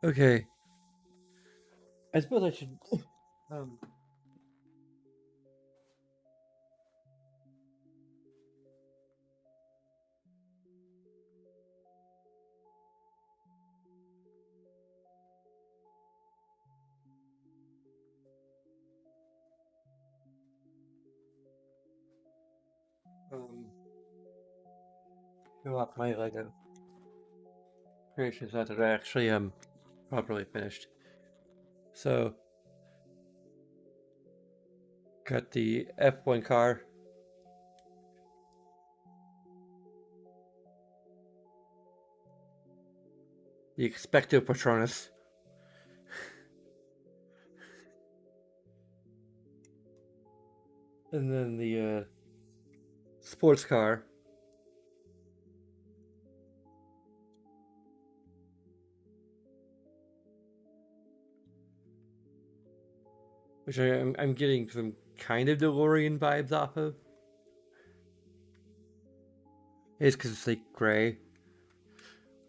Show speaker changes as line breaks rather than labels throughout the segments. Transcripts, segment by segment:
Okay, I suppose I should. Um, um, show off my Lego creations now that I actually properly finished. So, got the F1 car, the Expecto Patronus, and then the sports car, which I'm getting some kind of DeLorean vibes off of. It's because it's like gray.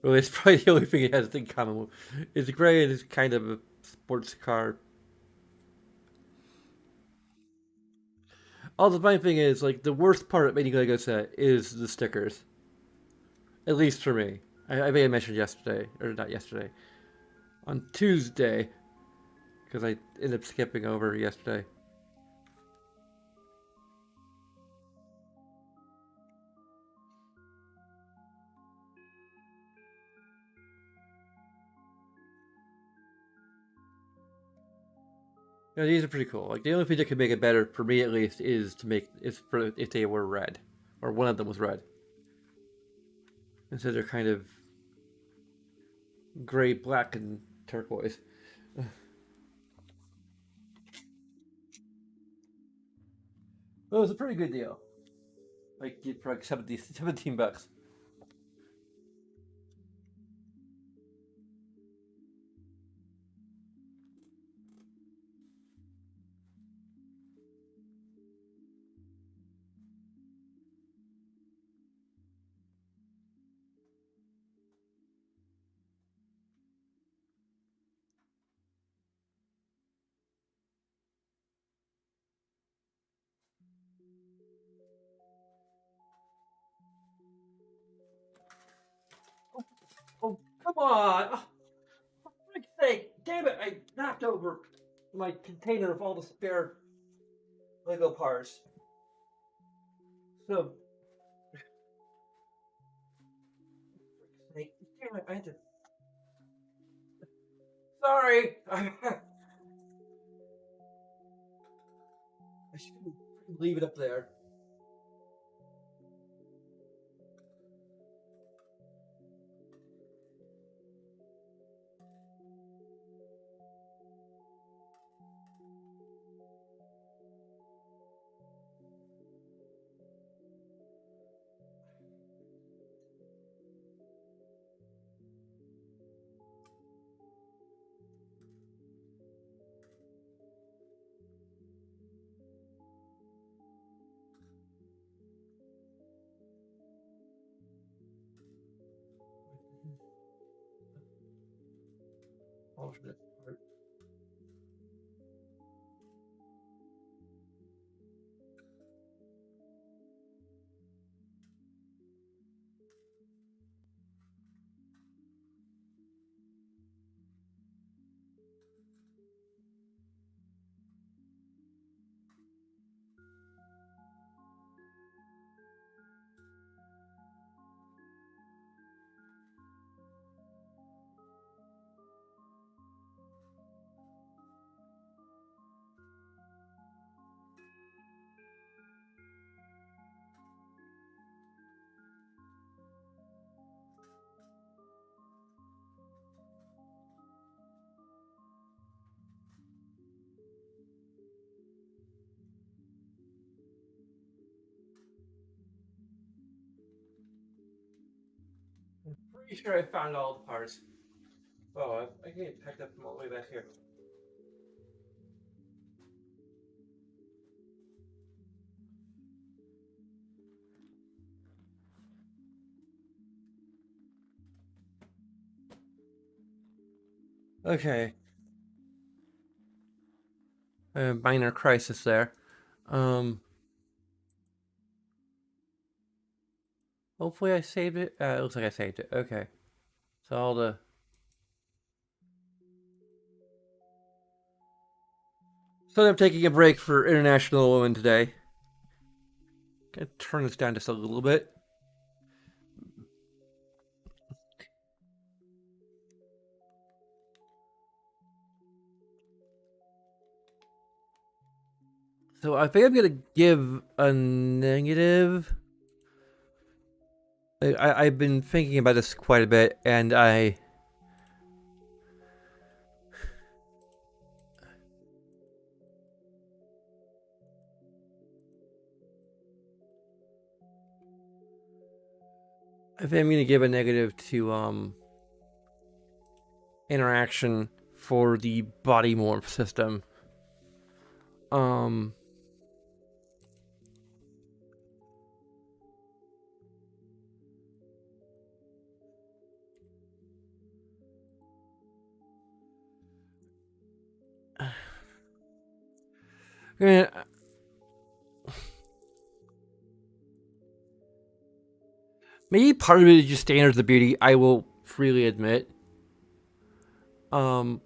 Well, it's probably the only thing it has in common. It's gray and it's kind of a sports car. All the funny thing is, like, the worst part of making a Lego set is the stickers. At least for me. I think I mentioned yesterday, or not yesterday, on Tuesday, because I ended up skipping over yesterday. You know, these are pretty cool. Like, the only thing that could make it better, for me at least, is for if they were red, or one of them was red. Instead, they're kind of gray, black, and turquoise. Well, it was a pretty good deal. Like, for like 17 bucks. Oh, come on! Oh, for freak's sake! Damn it! I knocked over my container of all the spare Lego parts. So, freak's sake! Damn it! I had to. Sorry. I shouldn't leave it up there. Alternate part. I'm pretty sure I found all the parts. Oh, I can get packed up from all the way back here. Okay. Minor crisis there. Um, Hopefully I saved it. It looks like I saved it. Okay. So all the. So I'm taking a break for International Women today. Gonna turn this down just a little bit. So I think I'm gonna give a negative. I've been thinking about this quite a bit, and I think I'm gonna give a negative to interaction for the body morph system. Um, I mean, maybe part of it is just standards of beauty. I will freely admit. Um,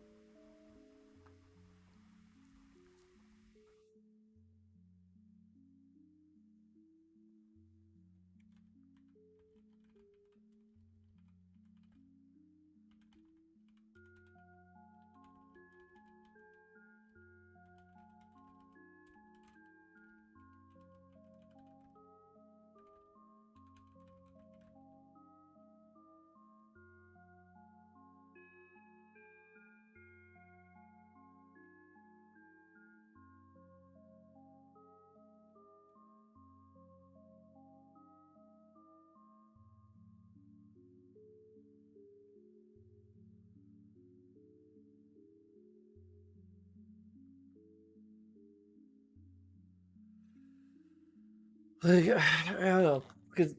like, I don't know, because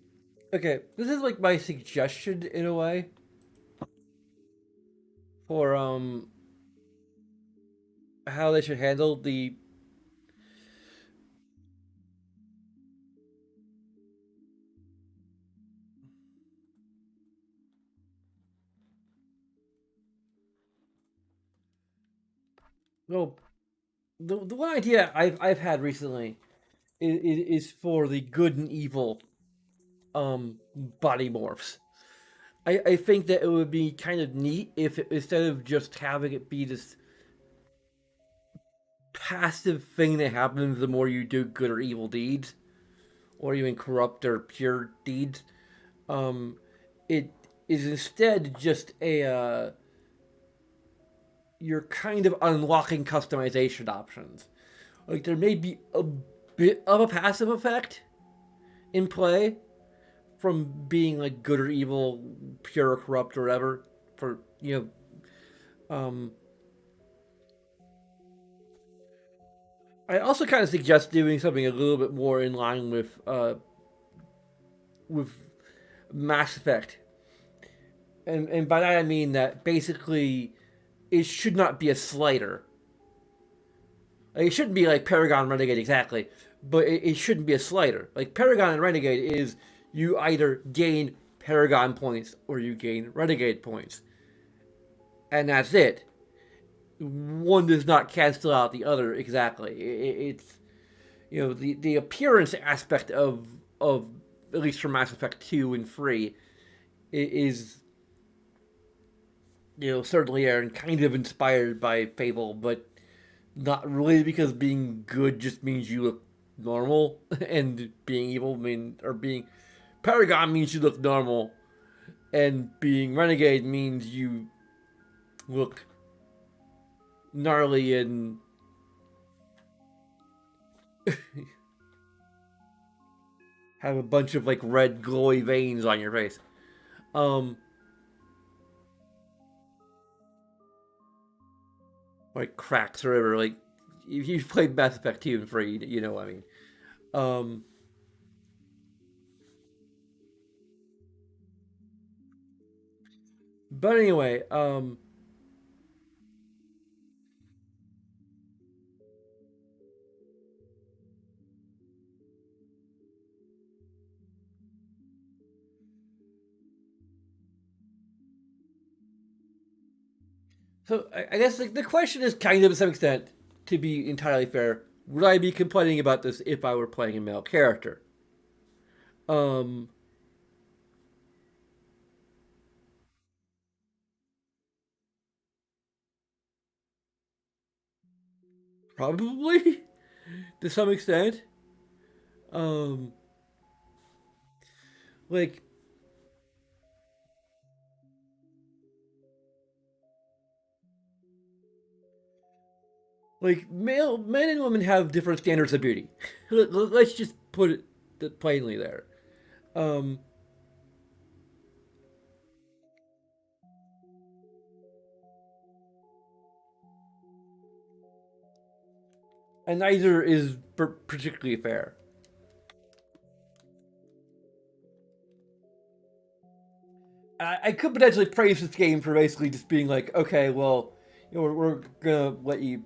okay, this is like my suggestion in a way for how they should handle the. Well, the one idea I've had recently is for the good and evil body morphs. I think that it would be kind of neat if instead of just having it be this passive thing that happens the more you do good or evil deeds, or even corrupt or pure deeds, um, it is instead just a you're kind of unlocking customization options. Like there may be a bit of a passive effect in play from being like good or evil, pure or corrupt or whatever. For I also kind of suggest doing something a little bit more in line with Mass Effect, and by that I mean that basically it should not be a slider. Like, it shouldn't be like Paragon Renegade exactly, but it shouldn't be a slider. Like Paragon and Renegade is you either gain Paragon points or you gain Renegade points, and that's it. One does not cancel out the other exactly. It's the appearance aspect of at least for Mass Effect 2 and 3 is certainly are kind of inspired by Fable, but not really because being good just means you look normal and being evil being Paragon means you look normal and being Renegade means you look gnarly and have a bunch of like red glowy veins on your face. Um like cracks or whatever. Like if you've played Mass Effect 2 and 3, you know what I mean. Um but anyway, So I guess the question is kind of to some extent, to be entirely fair, would I be complaining about this if I were playing a male character? Um, Probably to some extent. Um, like male men and women have different standards of beauty. Let's just put it plainly there. Um, and neither is particularly fair. I could potentially praise this game for basically just being like, okay, well, we're gonna let you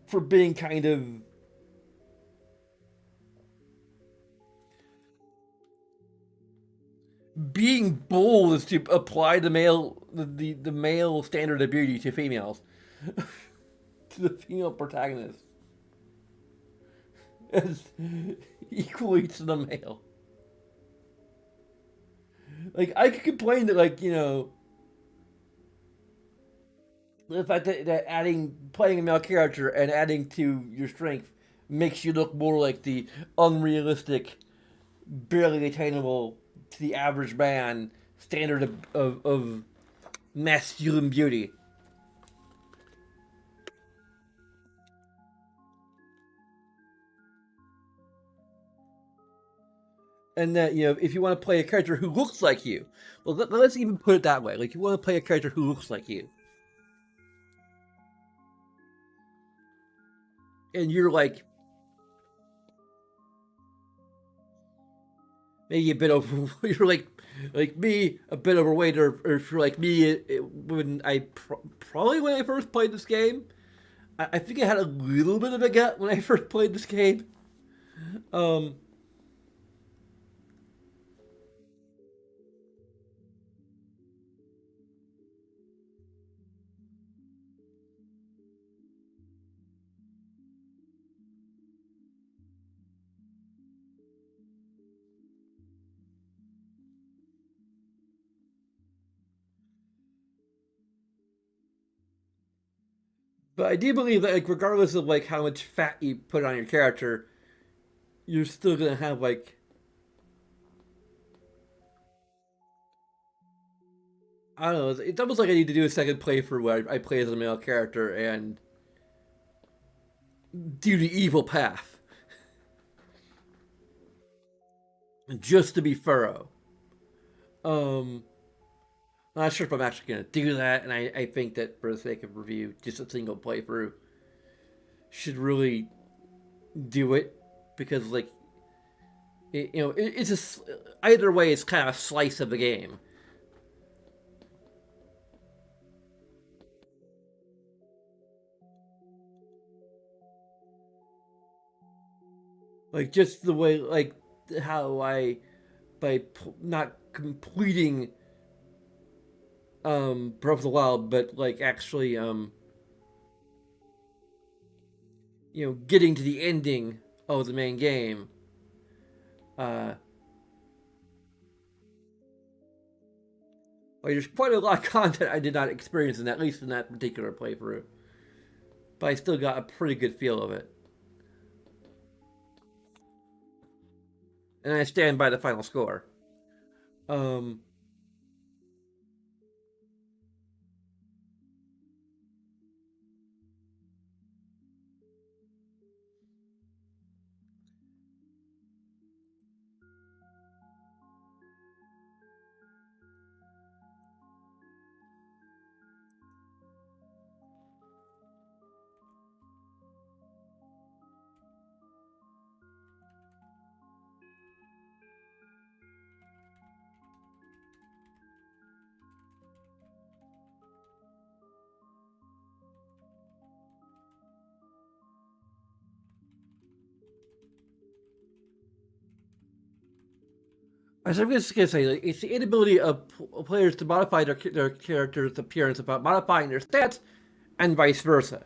for being kind of being bold is to apply the male standard of beauty to females, to the female protagonist as equally to the male. Like I could complain that the fact that adding playing a male character and adding to your strength makes you look more like the unrealistic, barely attainable to the average man standard of masculine beauty. And that if you want to play a character who looks like you, well, let's even put it that way. Like you want to play a character who looks like you, and you're like maybe a bit over, you're like me, a bit overweight, or if you're like me, when probably when I first played this game, I think I had a little bit of a gut when I first played this game. Um, but I do believe that regardless of how much fat you put on your character, you're still gonna have I don't know. It's almost like I need to do a second playthrough where I play as a male character and do the evil path, just to be thorough. Um, I'm not sure if I'm actually going to do that, and I think that for the sake of review, just a single playthrough should really do it because it's either way, it's kind of a slice of the game. Like just the way how I by not completing Breath of the Wild, but actually getting to the ending of the main game. Uh, there's quite a lot of content I did not experience at least in that particular playthrough, but I still got a pretty good feel of it, and I stand by the final score. Um, As I'm just gonna say, like, it's the inability of players to modify their character's appearance about modifying their stats, and vice versa.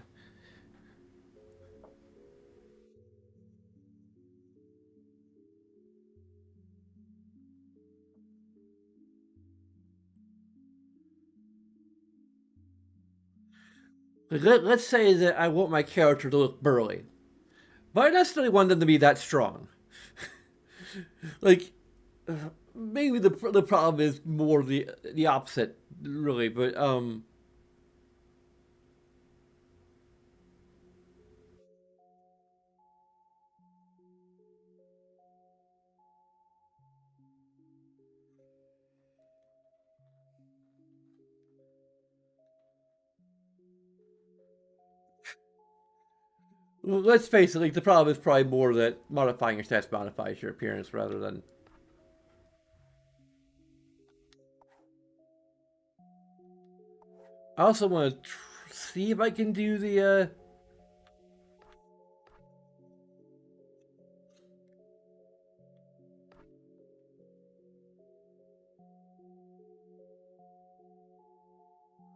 Let's say that I want my character to look burly, but I necessarily want them to be that strong. Like, maybe the problem is more the opposite, really. But let's face it, like the problem is probably more that modifying your stats modifies your appearance rather than. I also want to see if I can do the.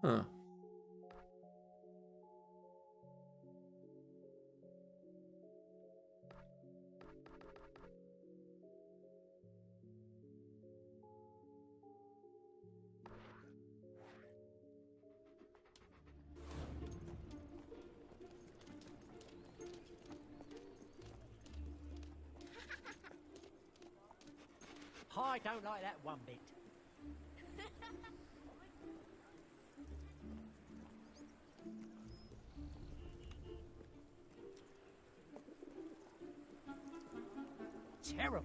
Huh.
I don't like that one bit. Terrible.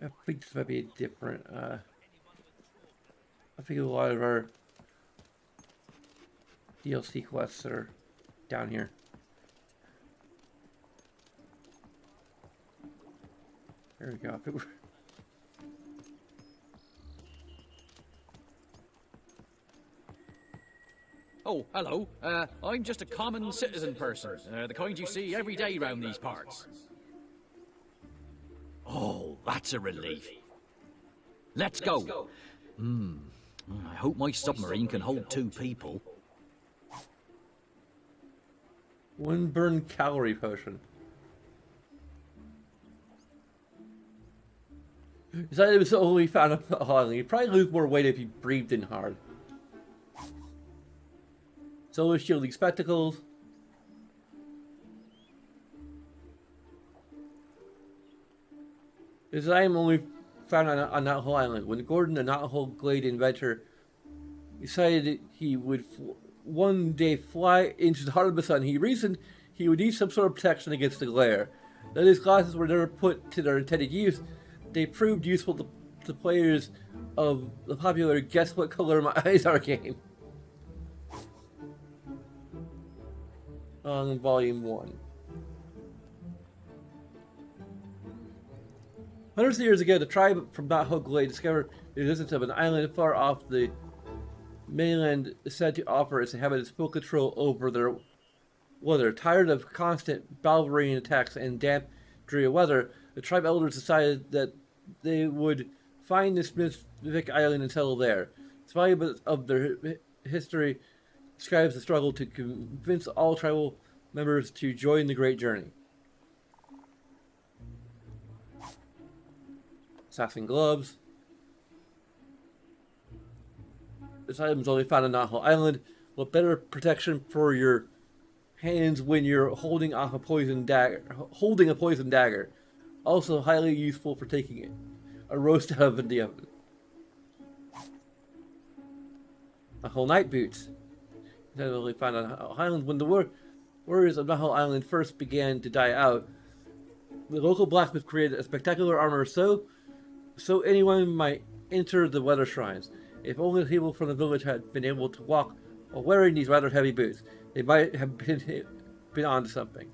I think this might be different. I think a lot of our DLC quests are down here. There we go.
Oh, hello. I'm just a common citizen person, the kind you see every day round these parts. Oh, that's a relief. Let's go. I hope my submarine can hold 2 people.
One burn calorie potion. Is that it was only found on the island? You'd probably lose more weight if you breathed in hard. Solar shielding spectacles. This item only found on Knothole Island. When Gordon, the Knothole Glade inventor, decided he would one day fly into the heart of the sun, he reasoned he would need some sort of protection against the glare. Though his glasses were never put to their intended use, they proved useful to players of the popular Guess What Color My Eyes Are game. On Volume 1. Hundreds of years ago, the tribe from Knothole Glade discovered the existence of an island far off the mainland said to offer its inhabitants full control over their weather. Tired of constant Balverine attacks and damp, dreary weather, the tribe elders decided that they would find this mythic island and settle there. The volume of their history describes the struggle to convince all tribal members to join the great journey. Assassin gloves. This item is only found on Knothole Island, with better protection for your hands when you're holding a poison dagger. Also highly useful for taking a roast out of the oven. Knothole night boots. That only found on Knothole Island. When the warriors of Knothole Island first began to die out, the local blacksmith created a spectacular armor so anyone might enter the weather shrines. If only the people from the village had been able to walk while wearing these rather heavy boots, they might have been onto something.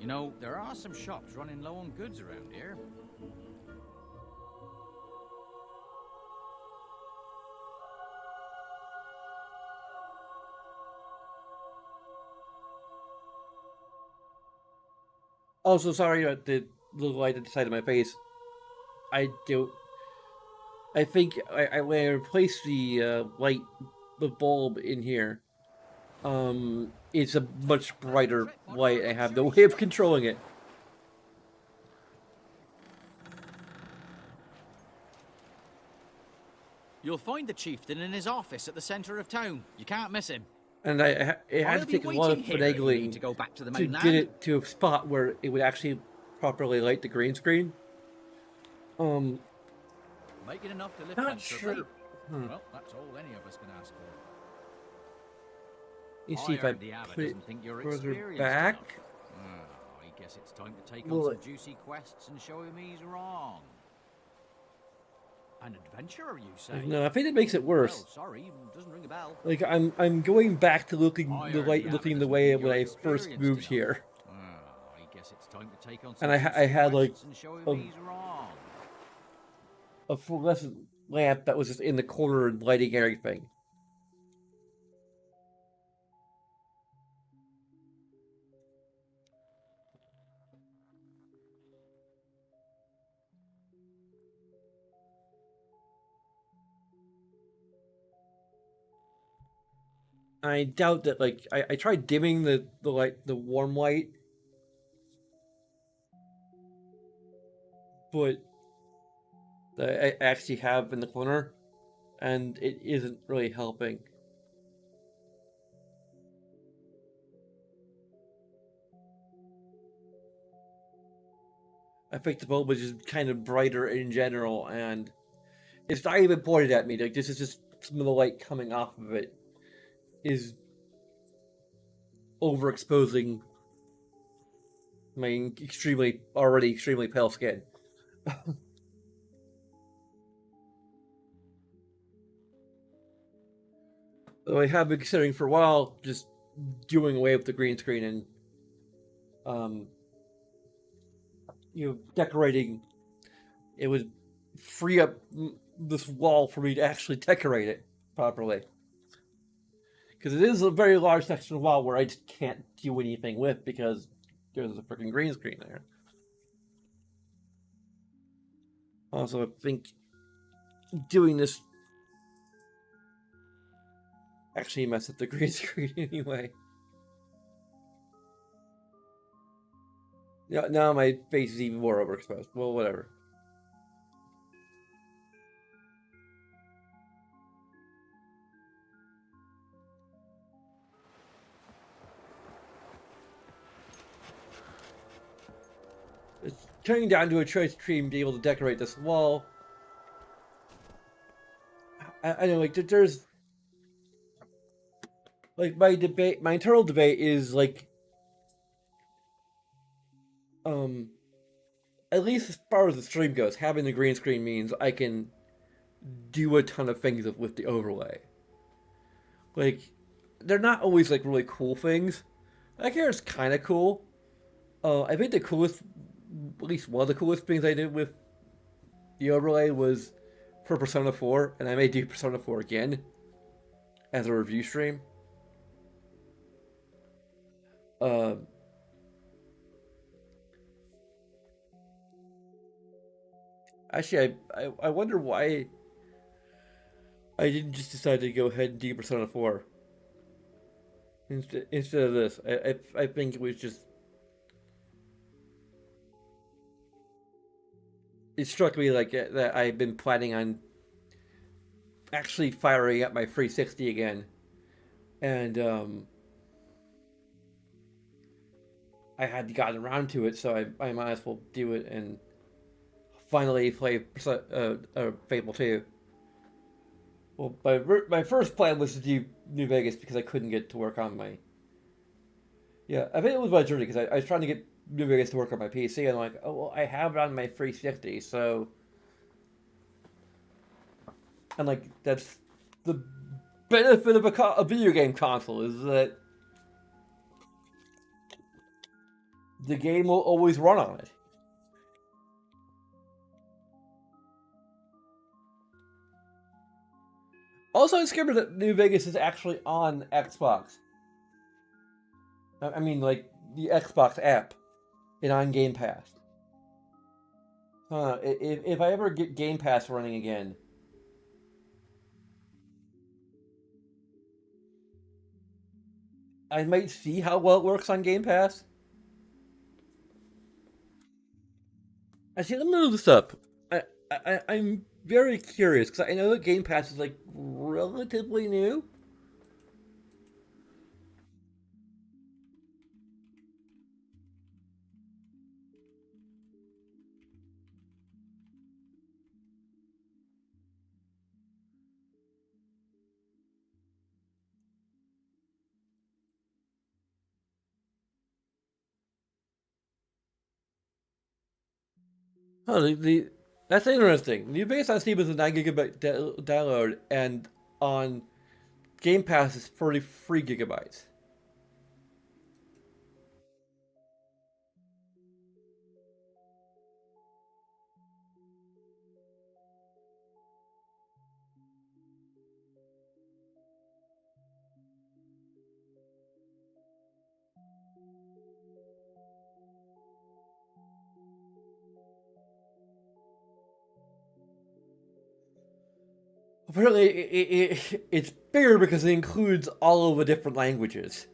You know, there are some shops running low on goods around here.
Also, sorry about the light at the side of my face. I do. I think when I replace the light, the bulb in here, it's a much brighter light. I have no way of controlling it.
You'll find the chieftain in his office at the centre of town. You can't miss him.
And it had
I'll
to
be
take a lot of
waiting here if you need
finagling
to go back to the
to
mainland.
get it to a spot where it would actually properly light the green screen.
Making enough to live
Not
comfortably.
sure.
Well, that's all any of us can ask for.
You see if I
the abbot
put it
doesn't think you're
further
experienced
back.
enough. I guess it's time to take
Well,
on some juicy quests and show him he's wrong. An adventurer, you say?
No, I think it makes it worse.
Well, sorry, doesn't ring a bell.
Like I'm going back to looking the way
abbot
looking the
doesn't
way
think
when
you're
I first
experienced
moved
enough.
here.
I guess it's time to take on
And
some
I
juicy
had, like,
quests and show him
a-
he's wrong.
A fluorescent lamp that was just in the corner and lighting everything. I doubt that, like, I tried dimming the light, the warm light, but that I actually have in the corner, and it isn't really helping. I think the bulb was just kind of brighter in general, and it's not even pointed at me. Like, this is just some of the light coming off of it is overexposing my already extremely pale skin. Though I have been considering for a while just doing away with the green screen and decorating. It would free up this wall for me to actually decorate it properly. Because it is a very large section of wall where I just can't do anything with because there's a freaking green screen there. Also, I think doing this actually messed up the green screen anyway. Now my face is even more overexposed. Well, whatever. It's turning down to a choice between being able to decorate this wall. I know, like, there's... Like, my internal debate is, like... At least as far as the stream goes, having the green screen means I can do a ton of things with the overlay. Like, they're not always, like, really cool things. Like, here it's kind of cool. I think the coolest, at least one of the coolest things I did with the overlay was for Persona 4, and I may do Persona 4 again as a review stream. Actually, I wonder why I didn't just decide to go ahead and do Persona 4 instead of this. I think it was just... It struck me like that I've been planning on actually firing up my 360 again, and I hadn't gotten around to it, so I might as well do it and finally play Fable 2. Well, my first plan was to do New Vegas because I couldn't get to work on my... Yeah, I think it was my journey because I was trying to get New Vegas to work on my PC, and I'm like, oh, well, I have it on my 360, so... And, like, that's the benefit of a video game console, is that the game will always run on it. Also, I discovered that New Vegas is actually on Xbox. I mean, like, the Xbox app. and on Game Pass. If I ever get Game Pass running again, I might see how well it works on Game Pass. Actually, let me look this up. I'm very curious because I know that Game Pass is like relatively new. Oh, that's interesting. The base on Steam is a 9 GB download, and on Game Pass is 43 gigabytes. Apparently, it's bigger because it includes all of the different languages.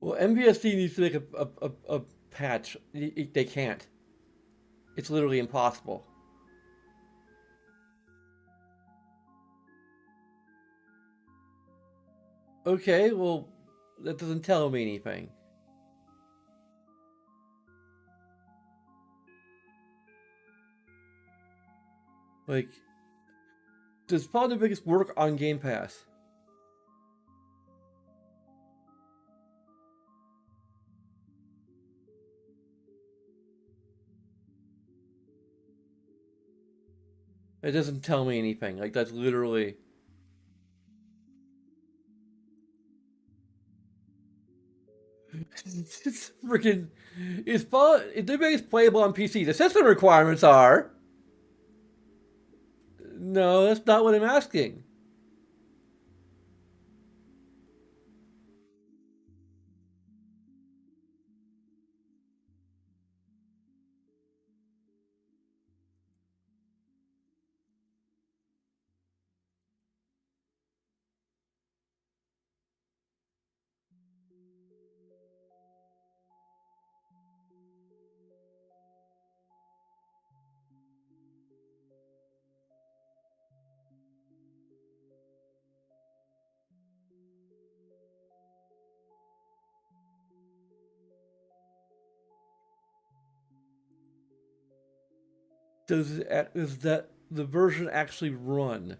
Well, MVSD needs to make a patch. They can't. It's literally impossible. Okay, well, that doesn't tell me anything. Like, does probably the biggest work on Game Pass? It doesn't tell me anything. Like, that's literally. It's freaking. It's the biggest playable on PC. The system requirements are. No, that's not what I'm asking. Does that the version actually run?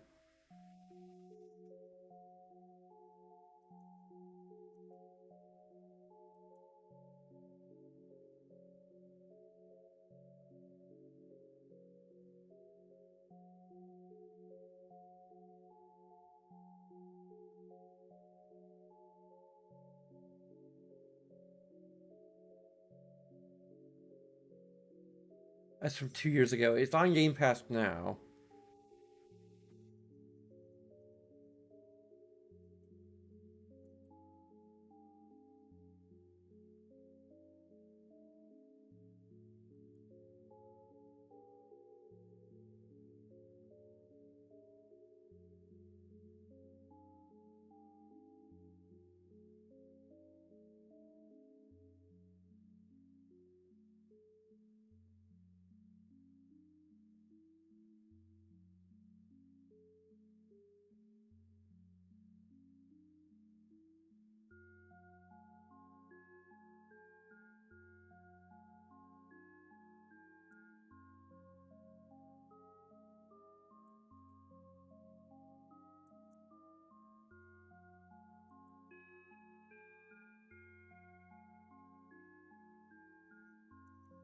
That's from 2 years ago. It's on Game Pass now.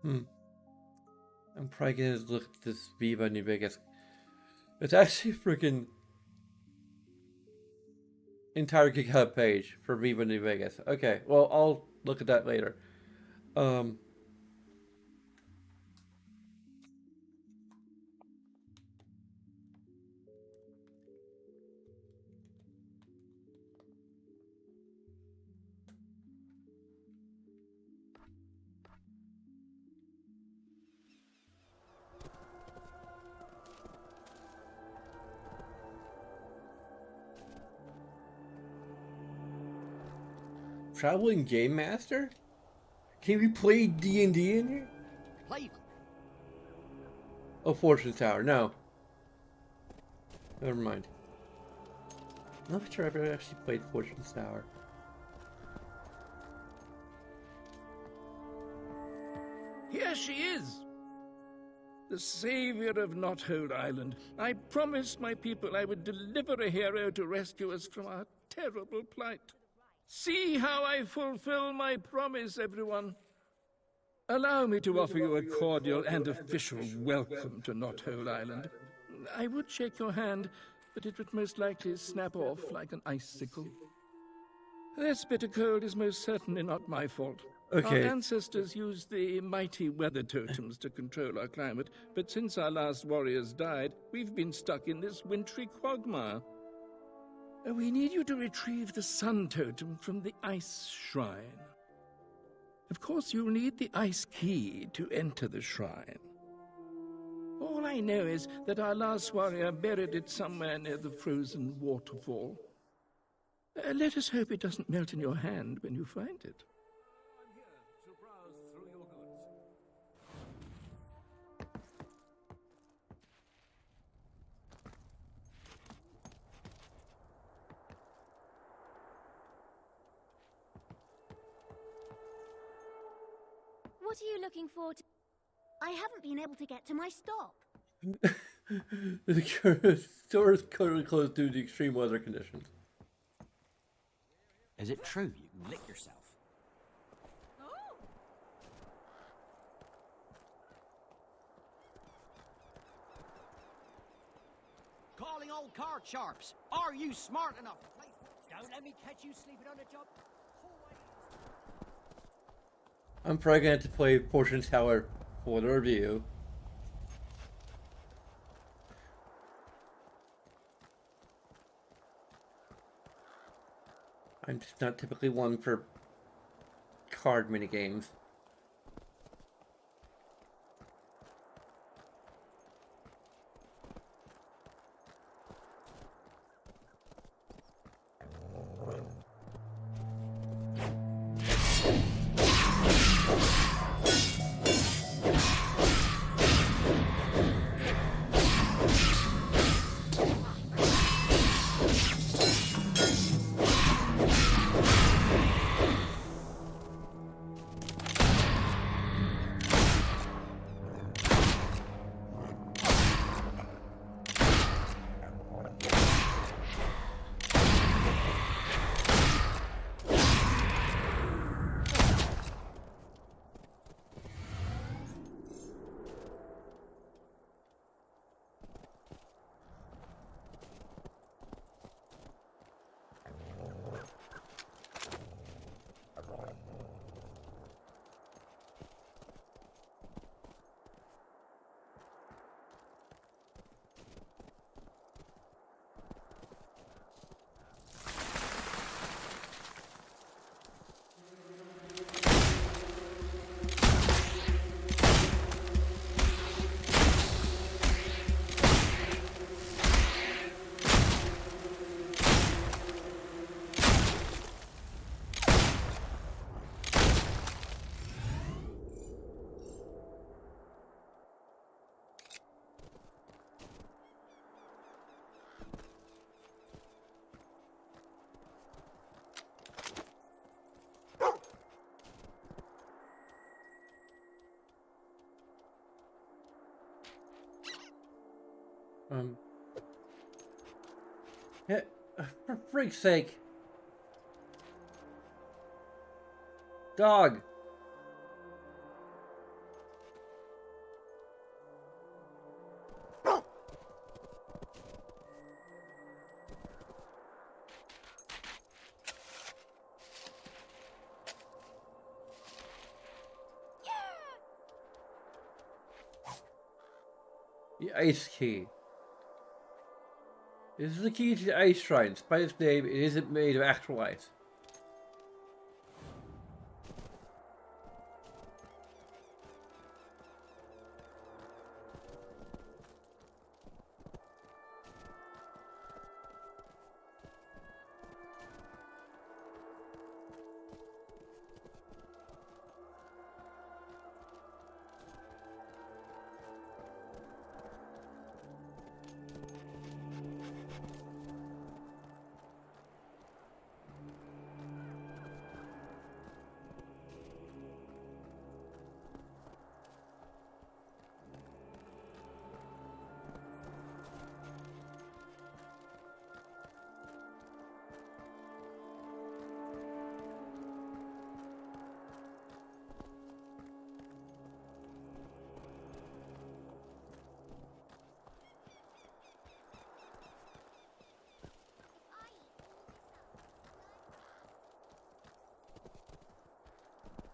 Hmm. I'm probably gonna look at this Viva New Vegas. It's actually freaking entire GitHub page for Viva New Vegas. Okay, well I'll look at that later. Um. Traveling Game Master? Can we play D&D in here?
Fable.
Oh, Fortune Tower. No. Never mind. I'm not sure I've ever actually played Fortune Tower.
Here she is! The savior of Knothold Island. I promised my people I would deliver a hero to rescue us from our terrible plight. See how I fulfill my promise, everyone. Allow me to offer you a cordial and official welcome to Knothold Island. I would shake your hand, but it would most likely snap off like an icicle. This bitter cold is most certainly not my fault.
Okay.
Our ancestors used the mighty weather totems to control our climate, but since our last warriors died, we've been stuck in this wintry quagmire. We need you to retrieve the sun totem from the ice shrine. Of course, you'll need the ice key to enter the shrine. All I know is that our last warrior buried it somewhere near the frozen waterfall. Let us hope it doesn't melt in your hand when you find it.
I'm here to browse through your goods.
What are you looking for? I haven't been able to get to my stop.
The store is currently closed due to extreme weather conditions.
Is it true you can lick yourself? Calling old card sharps. Are you smart enough to play? Don't let me catch you sleeping on the job.
I'm probably going to have to play Fortune Tower for the review. I'm just not typically one for card minigames. Yeah, for freak's sake. Dog. The Ice Key. This is the key to the Ice Shrine. Despite its name, it isn't made of actual ice.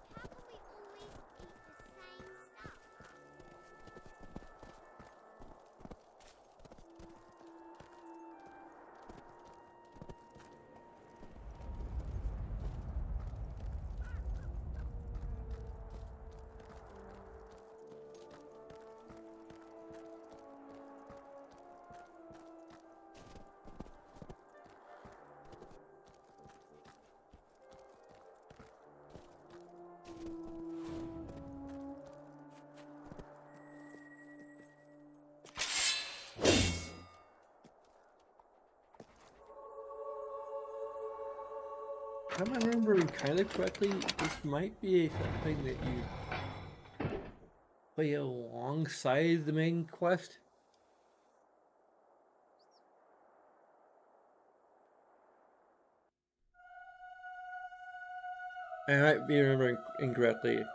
How can we always eat the same stuff?
If I'm remembering kind of correctly, this might be something that you play alongside the main quest. I might be remembering incorrectly.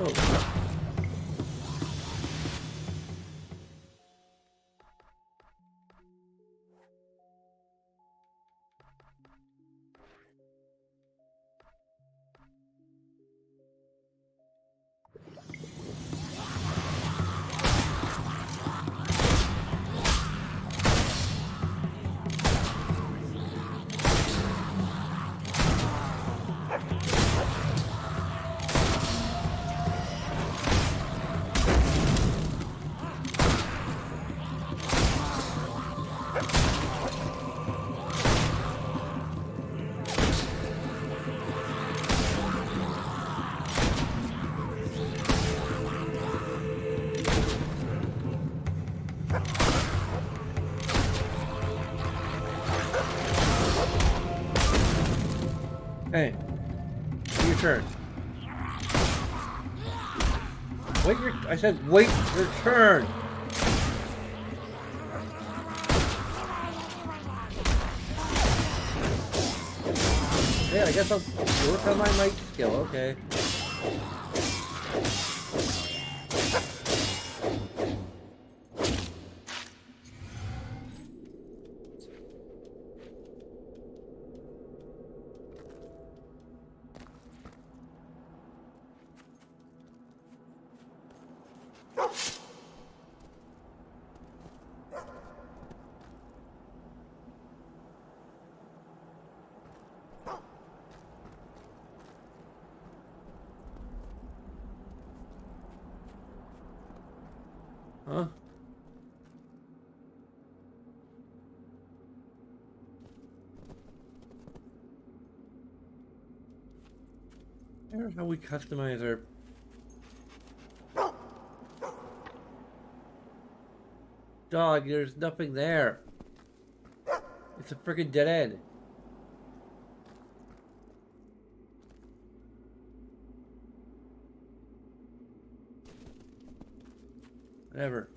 Oh. Hey, your turn. Wait your. I said wait your turn. Yeah, I guess I'll work on my mic skill. Okay. Huh? Here's how we customize our. Dog, there's nothing there. It's a freaking dead end. Whatever.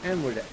And we're dead.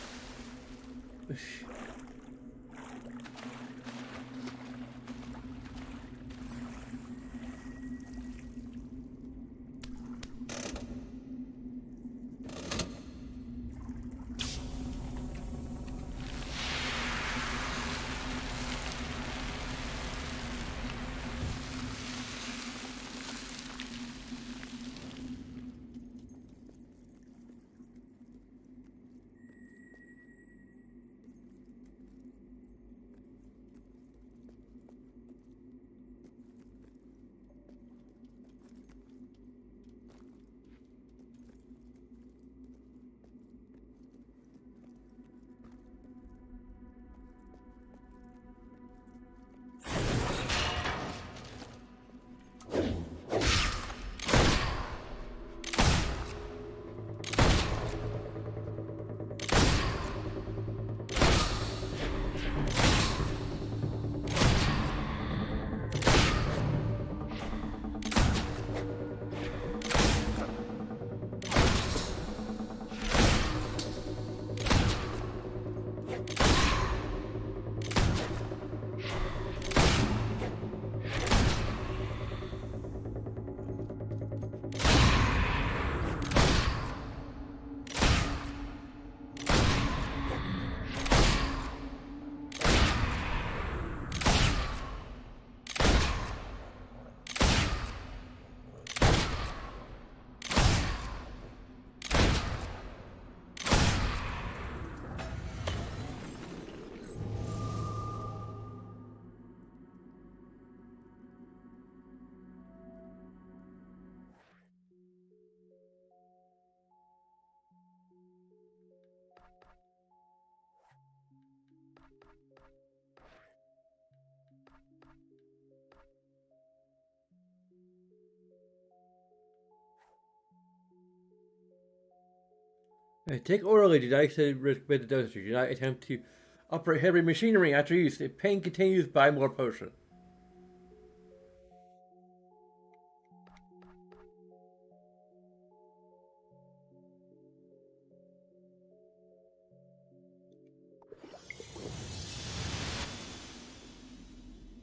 Take orally. Do not accept risk with the dosage. Do not attempt to operate heavy machinery after use. If pain continues, buy more potion.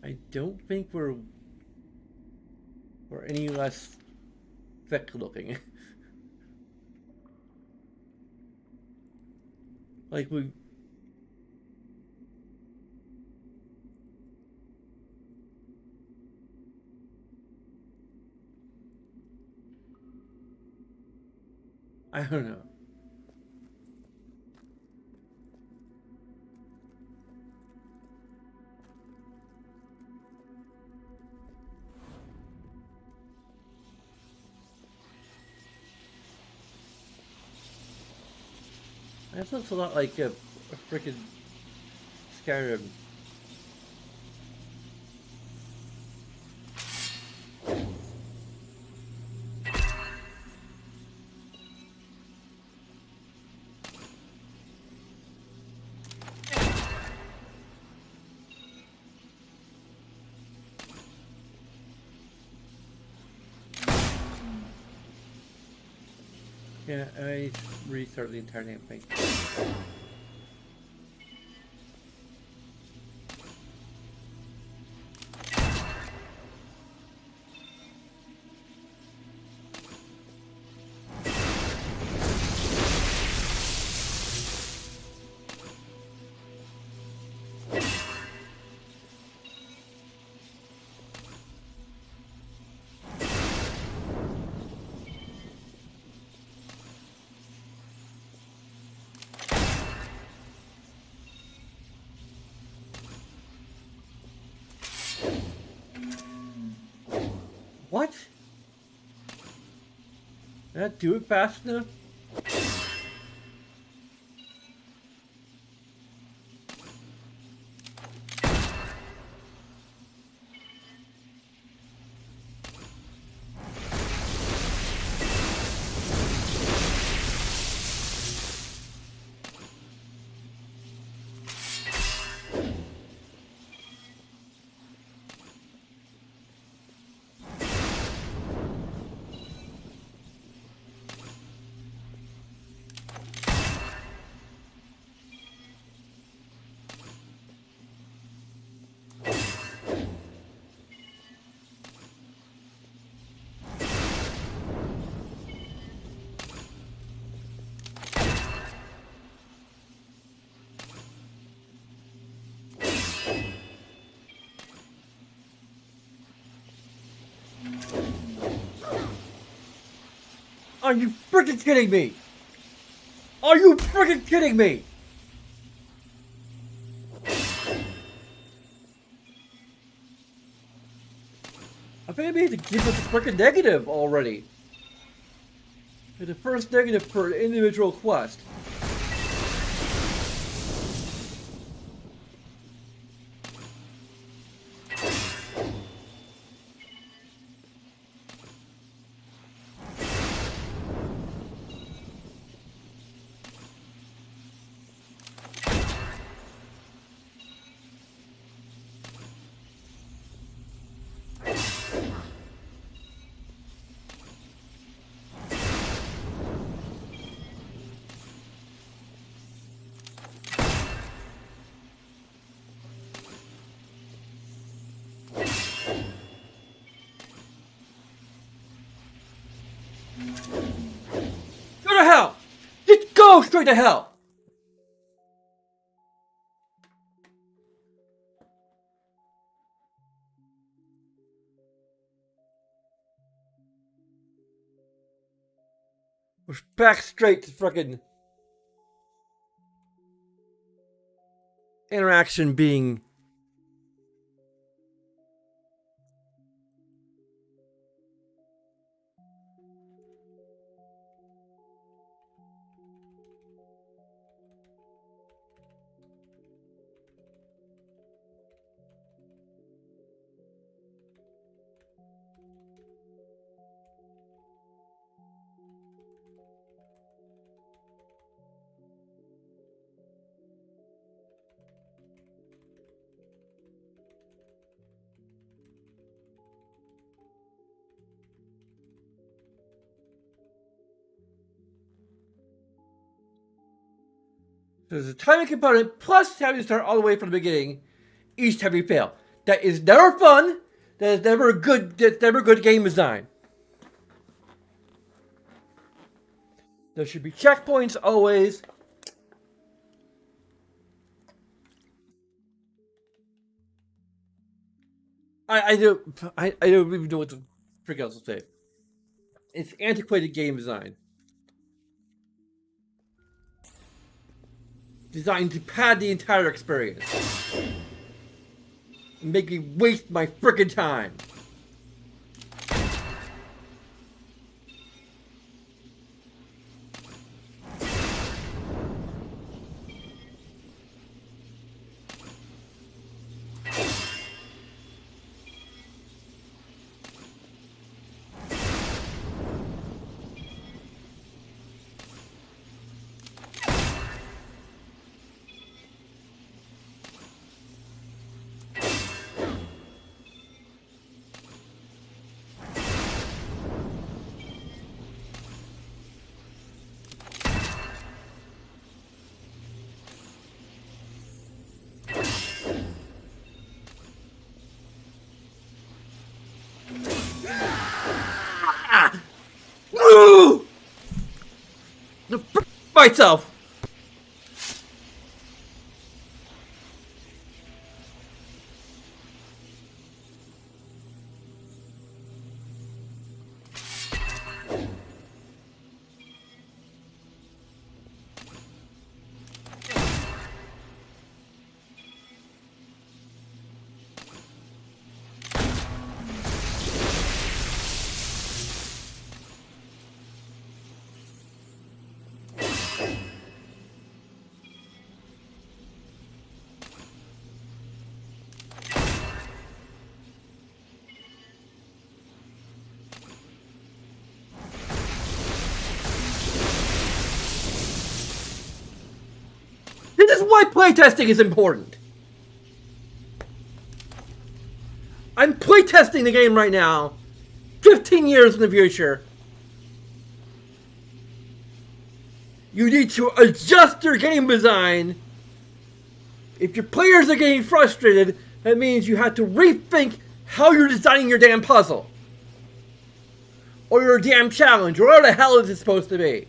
I don't think we're any less thick looking. Like we. I don't know. That looks a lot like a freaking Skyrim. Yeah, I restart the entire damn thing. What? Did I do it fast enough? Are you freaking kidding me? Are you freaking kidding me? I think I made to give us a freaking negative already. The first negative for an individual quest. Go to hell! Just go straight to hell! We're back straight to frickin' interaction being there's a timing component plus having to start all the way from the beginning each time you fail. That is never fun. That is never good. That's never good game design. There should be checkpoints always. I don't even know what the frick else to say. It's antiquated game design. Designed to pad the entire experience. And make me waste my frickin' time. Myself. This is why playtesting is important. I'm playtesting the game right now, 15 years in the future. You need to adjust your game design. If your players are getting frustrated, that means you have to rethink how you're designing your damn puzzle. Or your damn challenge, or whatever the hell is it supposed to be.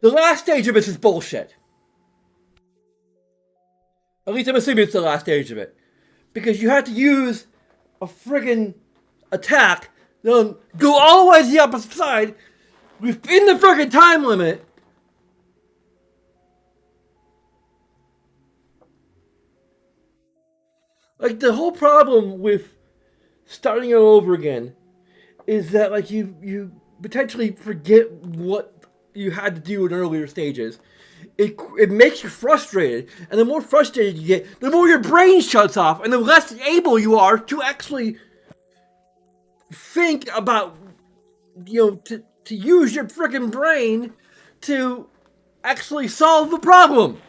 The last stage of this is bullshit. At least I'm assuming it's the last stage of it. Because you have to use a friggin' attack, then go all the way to the opposite side within the friggin' time limit. Like, the whole problem with starting it over again is that, like, you potentially forget what you had to do in earlier stages. It makes you frustrated, and the more frustrated you get, the more your brain shuts off, and the less able you are to actually think about, to use your freaking brain to actually solve the problem.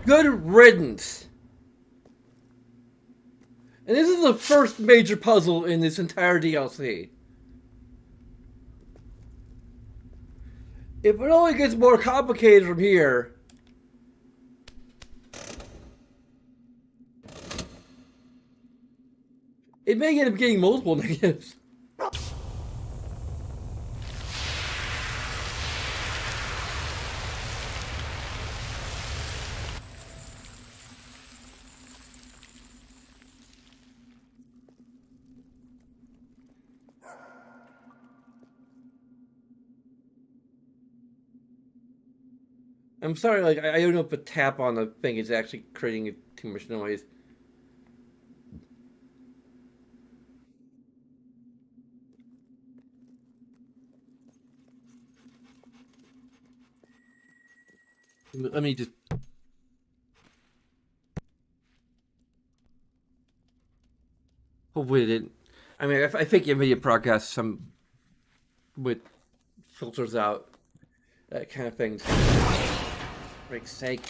Good riddance. And this is the first major puzzle in this entire DLC. If it only gets more complicated from here, it may end up getting multiple negatives. I'm sorry, like, I don't know if a tap on the thing is actually creating too much noise. Let me just... Hopefully it didn't... I mean, I think NVIDIA broadcasts some... with filters out that kind of thing. For Christ's sake.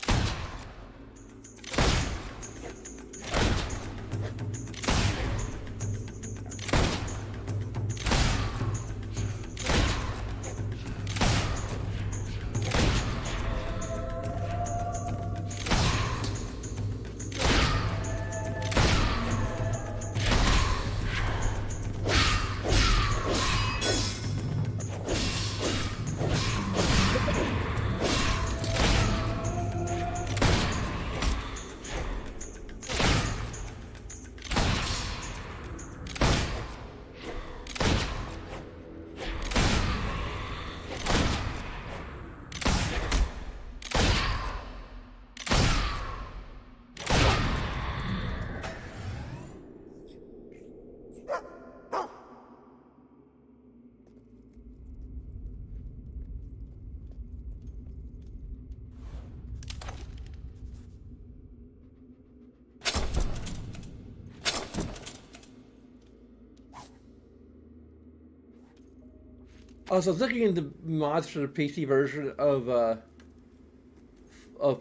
Also, I was looking into mods for the PC version of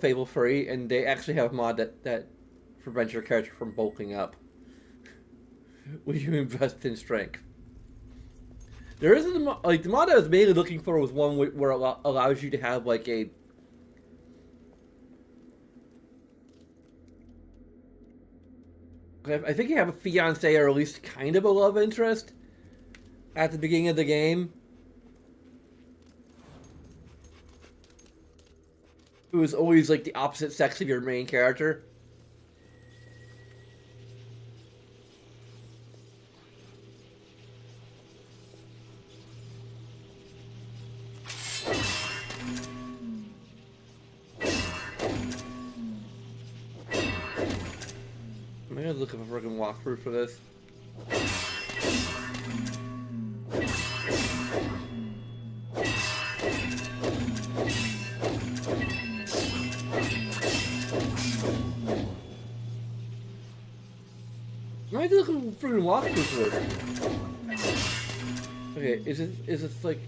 Fable 3, and they actually have a mod that prevents your character from bulking up. when you invest in strength. There isn't like the mod I was mainly looking for was one where it allows you to have like a I think you have a fiance or at least kind of a love interest at the beginning of the game who is always like the opposite sex of your main character. I'm gonna look up a freaking walkthrough for this. I need to look at a freaking walkthrough for this. Okay, is this like...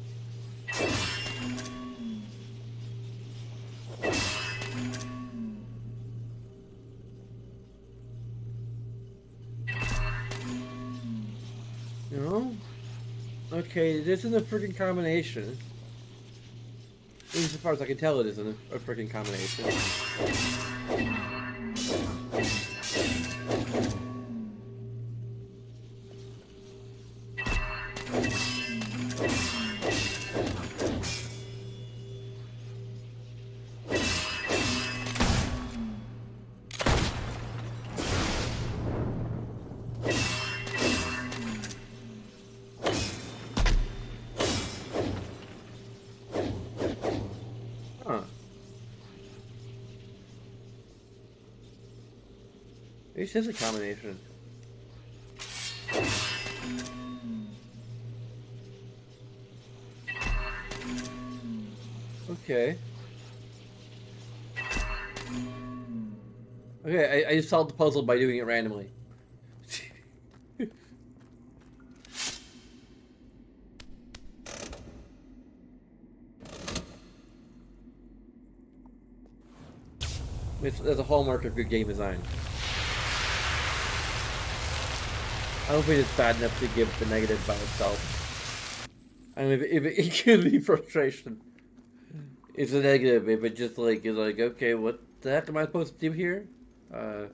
No? Okay, it isn't a freaking combination. At least as far as I can tell, it isn't a freaking combination. This is a combination. Okay. Okay, I just solved the puzzle by doing it randomly. That's a hallmark of good game design. I don't think it's bad enough to give the negative by itself. I mean, if it could be frustration. It's a negative. If it just like is like, okay, what the heck am I supposed to do here? I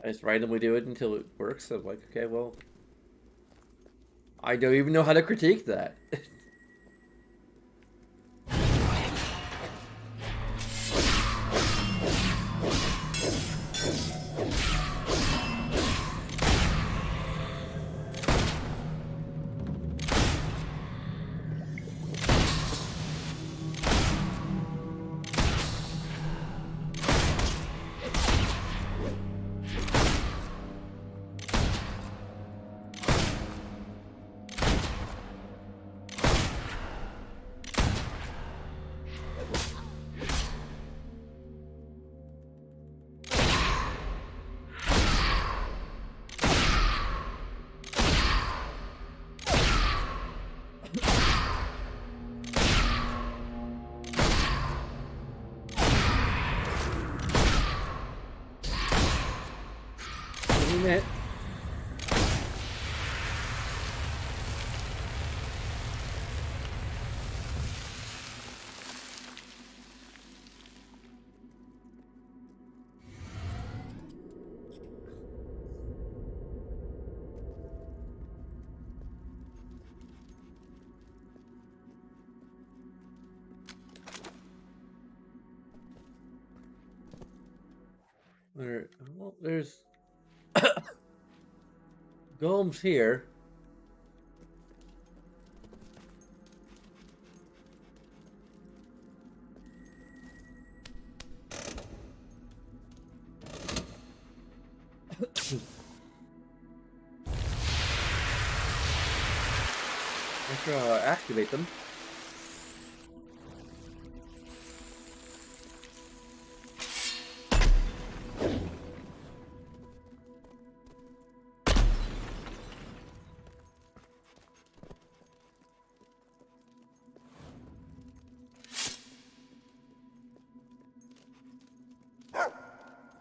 just randomly do it until it works. So I'm like, okay, well, I don't even know how to critique that. It. Well, there's golems here. Let's activate them.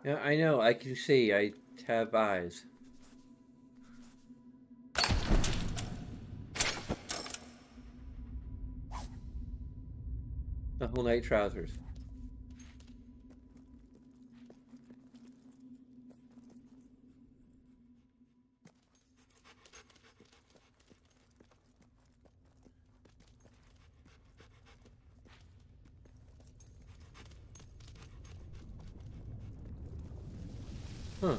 Yeah, I know. I can see. I have eyes. The whole night trousers. Huh.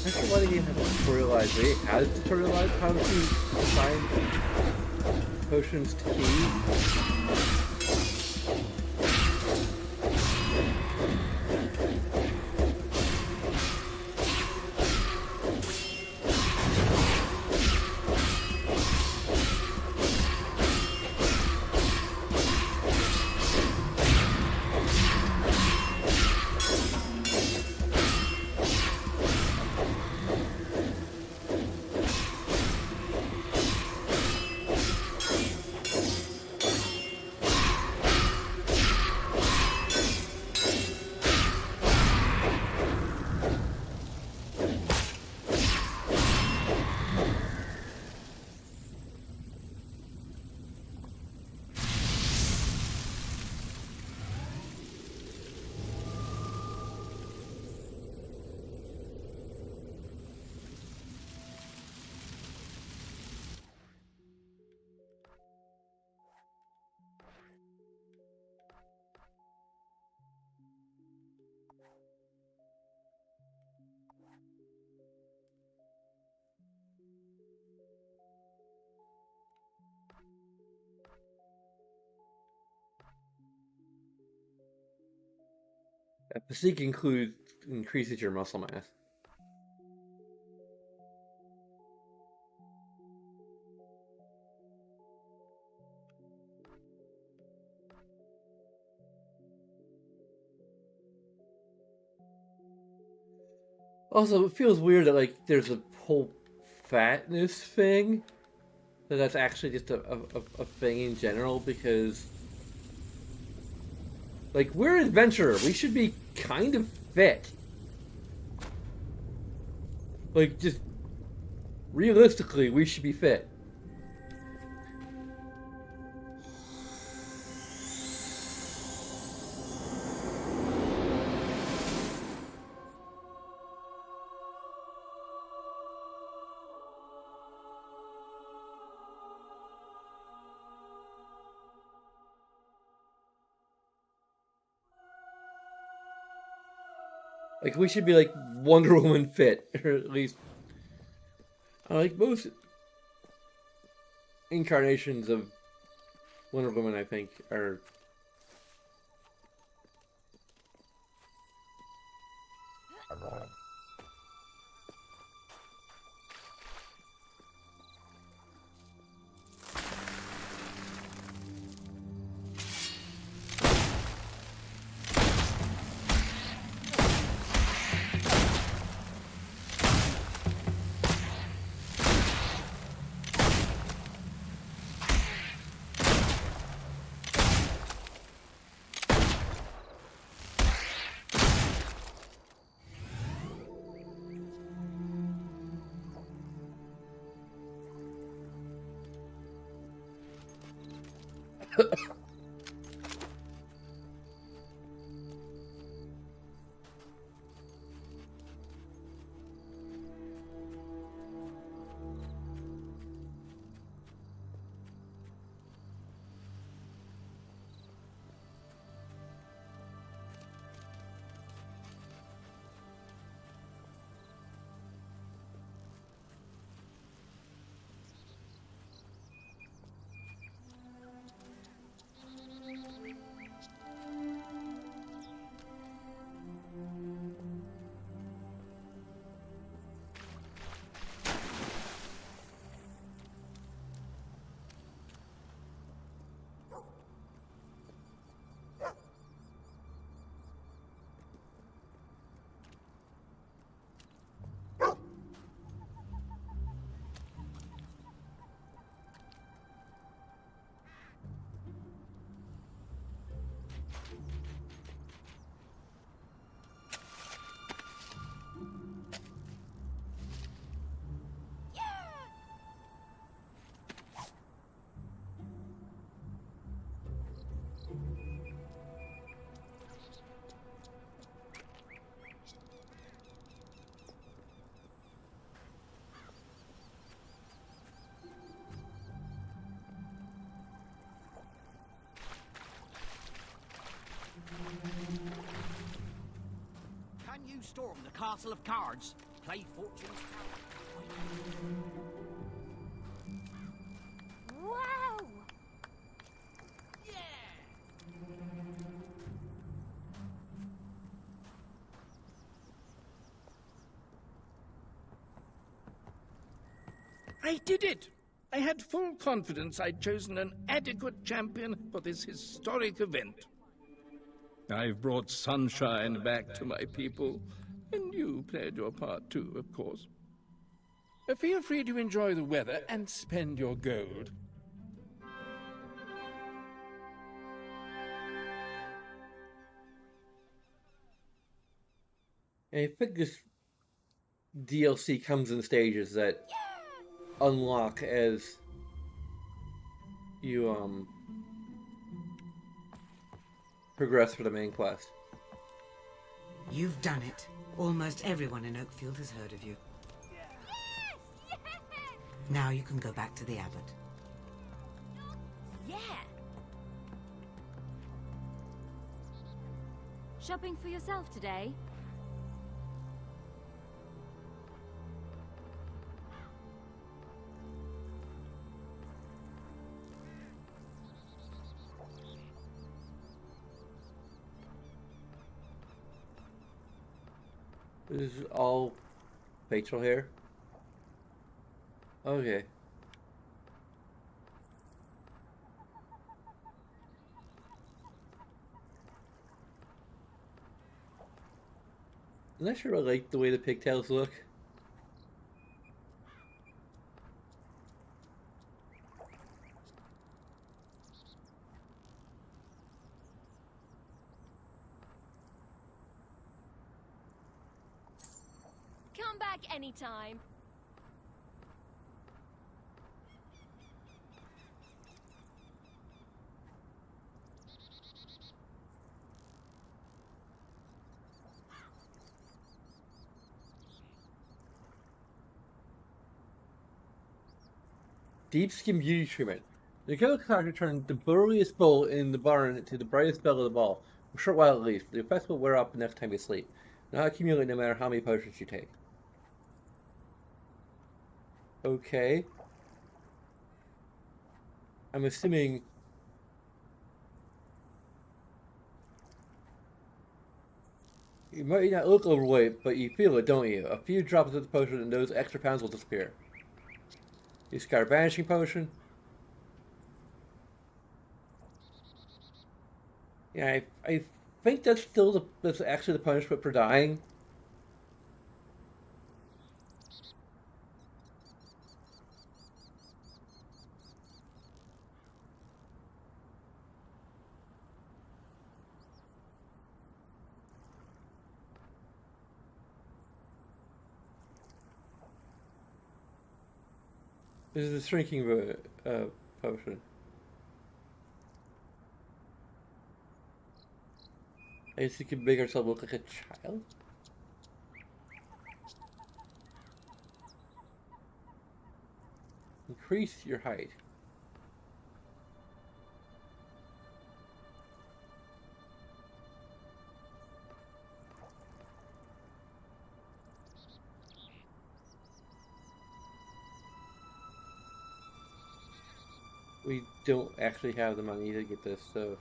Actually, why the game has tutorialized? It has tutorialized how to assign potions to keys. Physique increases your muscle mass. Also, it feels weird that like there's a whole fatness thing. That's actually just a thing in general because like we're an adventurer. We should be kind of fit. Like just realistically, we should be fit. Like we should be like Wonder Woman fit, or at least like most incarnations of Wonder Woman, I think, are.
storm the castle of cards. Play fortune's
Wow!
I did it! I had full confidence I'd chosen an adequate champion for this historic event. I've brought sunshine back to my people, and you played your part too, of course. Feel free to enjoy the weather and spend your gold.
And I think this DLC comes in stages that unlock as you progress through the main quest.
You've done it. Almost everyone in Oakfield has heard of you.
Yes! Yes!
Now you can go back to the abbot.
Yeah! Shopping for yourself today?
This is all facial hair. Okay. I'm not sure I like the way the pigtails look.
Come back anytime.
Deep skin beauty treatment. The killer character turned the burliest bull in the barn into the brightest belle of the ball. For a short while at least. The effects will wear off the next time you sleep. Not accumulate no matter how many potions you take. Okay. I'm assuming... You might not look overweight, but you feel it, don't you? A few drops of the potion and those extra pounds will disappear. You got a banishing potion. Yeah, I think that's actually the punishment for dying. This is the shrinking potion. I guess you can make ourselves look like a child. Increase your height. We don't actually have the money to get this, so...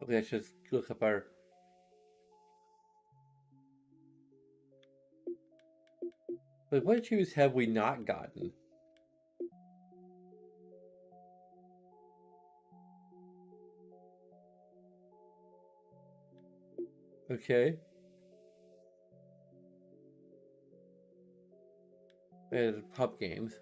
Okay, let's just look up our... But what shoes have we not gotten? Okay. And pub games.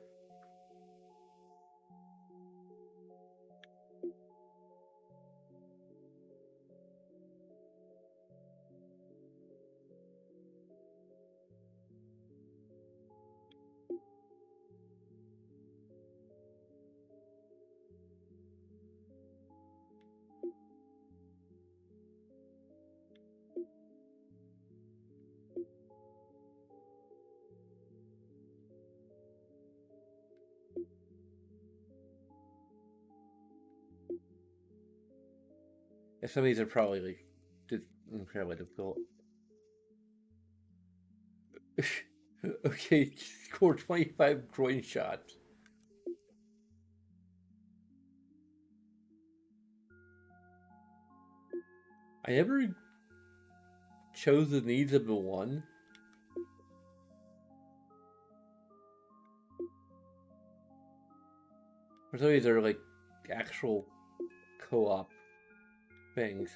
some of these are probably like just incredibly difficult. Okay, score 25 groin shots. I never chose the needs of the one. For some of these are like actual co-op things.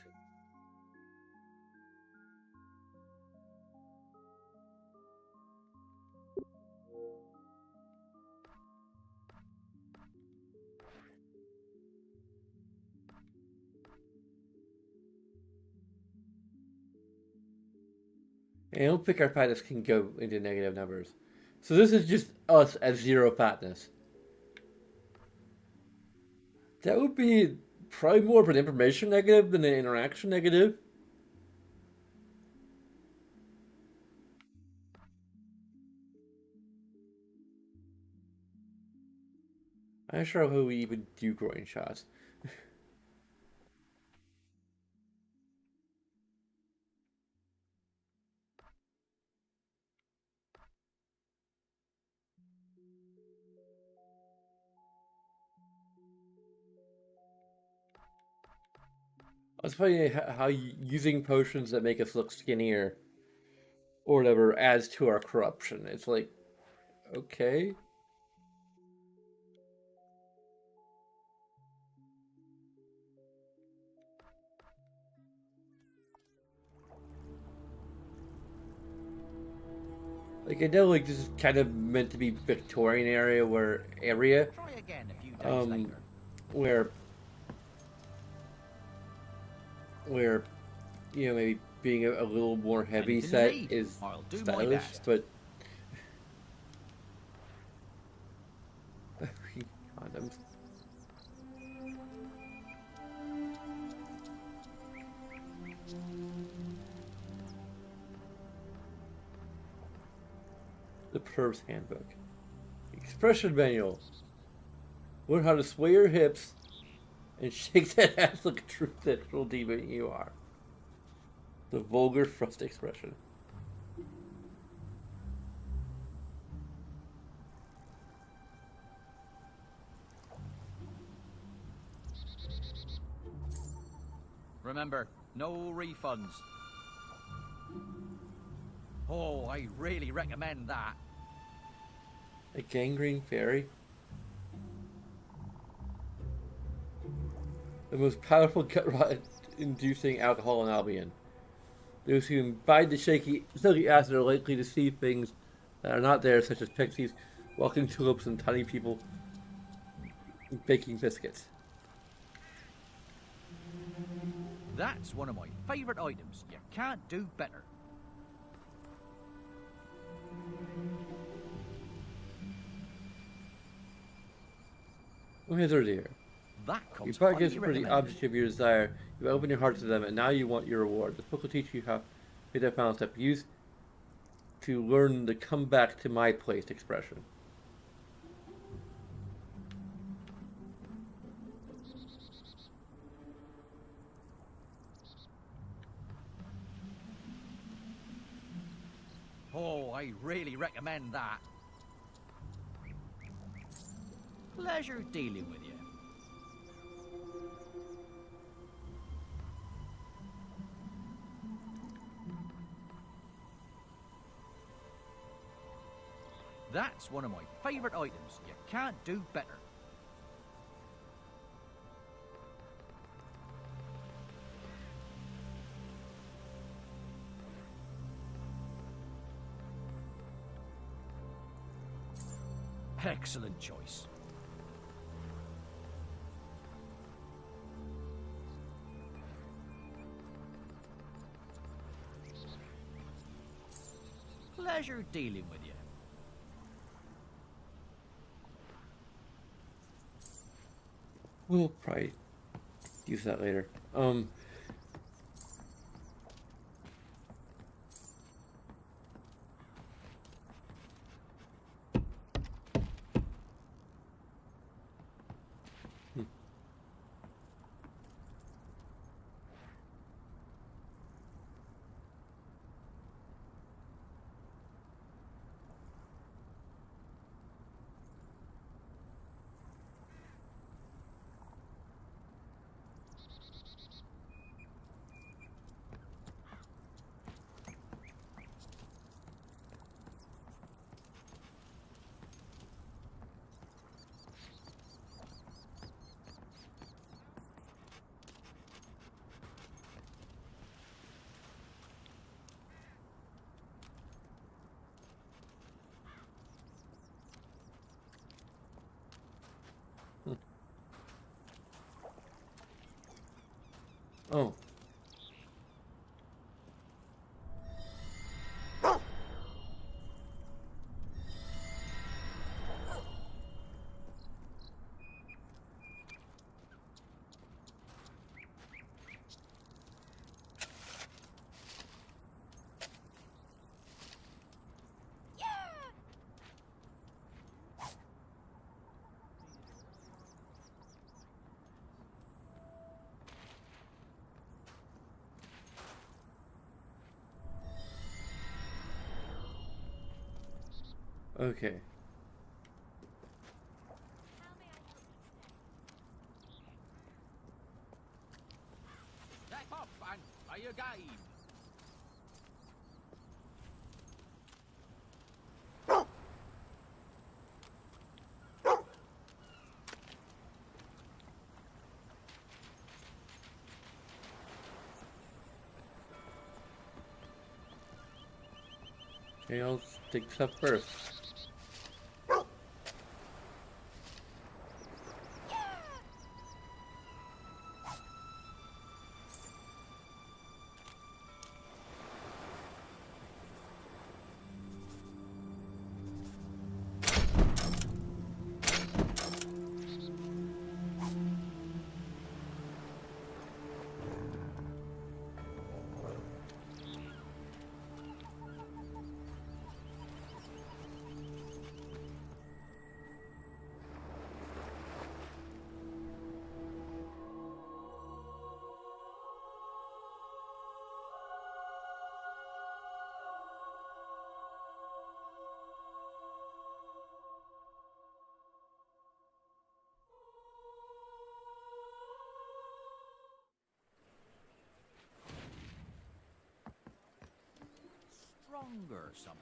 And I don't think our fatness can go into negative numbers. So this is just us at 0 fatness. That would be probably more of an information negative than an interaction negative. I'm not sure how we even do groin shots. It's funny how using potions that make us look skinnier or whatever adds to our corruption. It's like, okay. Like I know, like this is kind of meant to be Victorian area
Try again a few days later.
where you know maybe being a little more heavy
Anything you
set
need,
is
I'll do my
stylish,
best.
but condoms. The Perv's Handbook. Expression Manual. Learn how to sway your hips and shake that ass like a true sexual demon you are. The vulgar thrust expression.
Remember, no refunds. Oh, I really recommend that.
A gangrene fairy. The most powerful gut rot inducing alcohol in Albion. Those who imbibe the shaky silky acid are likely to see things that are not there, such as pixies, walking tulips, and tiny people baking biscuits.
That's one of my favourite items. You can't do better.
Wizard here.
That
You
comes
practice
highly
for the
recommended.
object of your desire. You open your heart to them, and now you want your reward. The book will teach you how to hit that final step. Use to learn the come back to my place expression.
Oh, I really recommend that. Pleasure dealing with you. That's one of my favourite items. You can't do better. Excellent choice. Pleasure dealing with you.
We'll probably use that later. Oh. Okay.
Step up and play a game.
Okay, I'll take stuff first.
Stronger summer.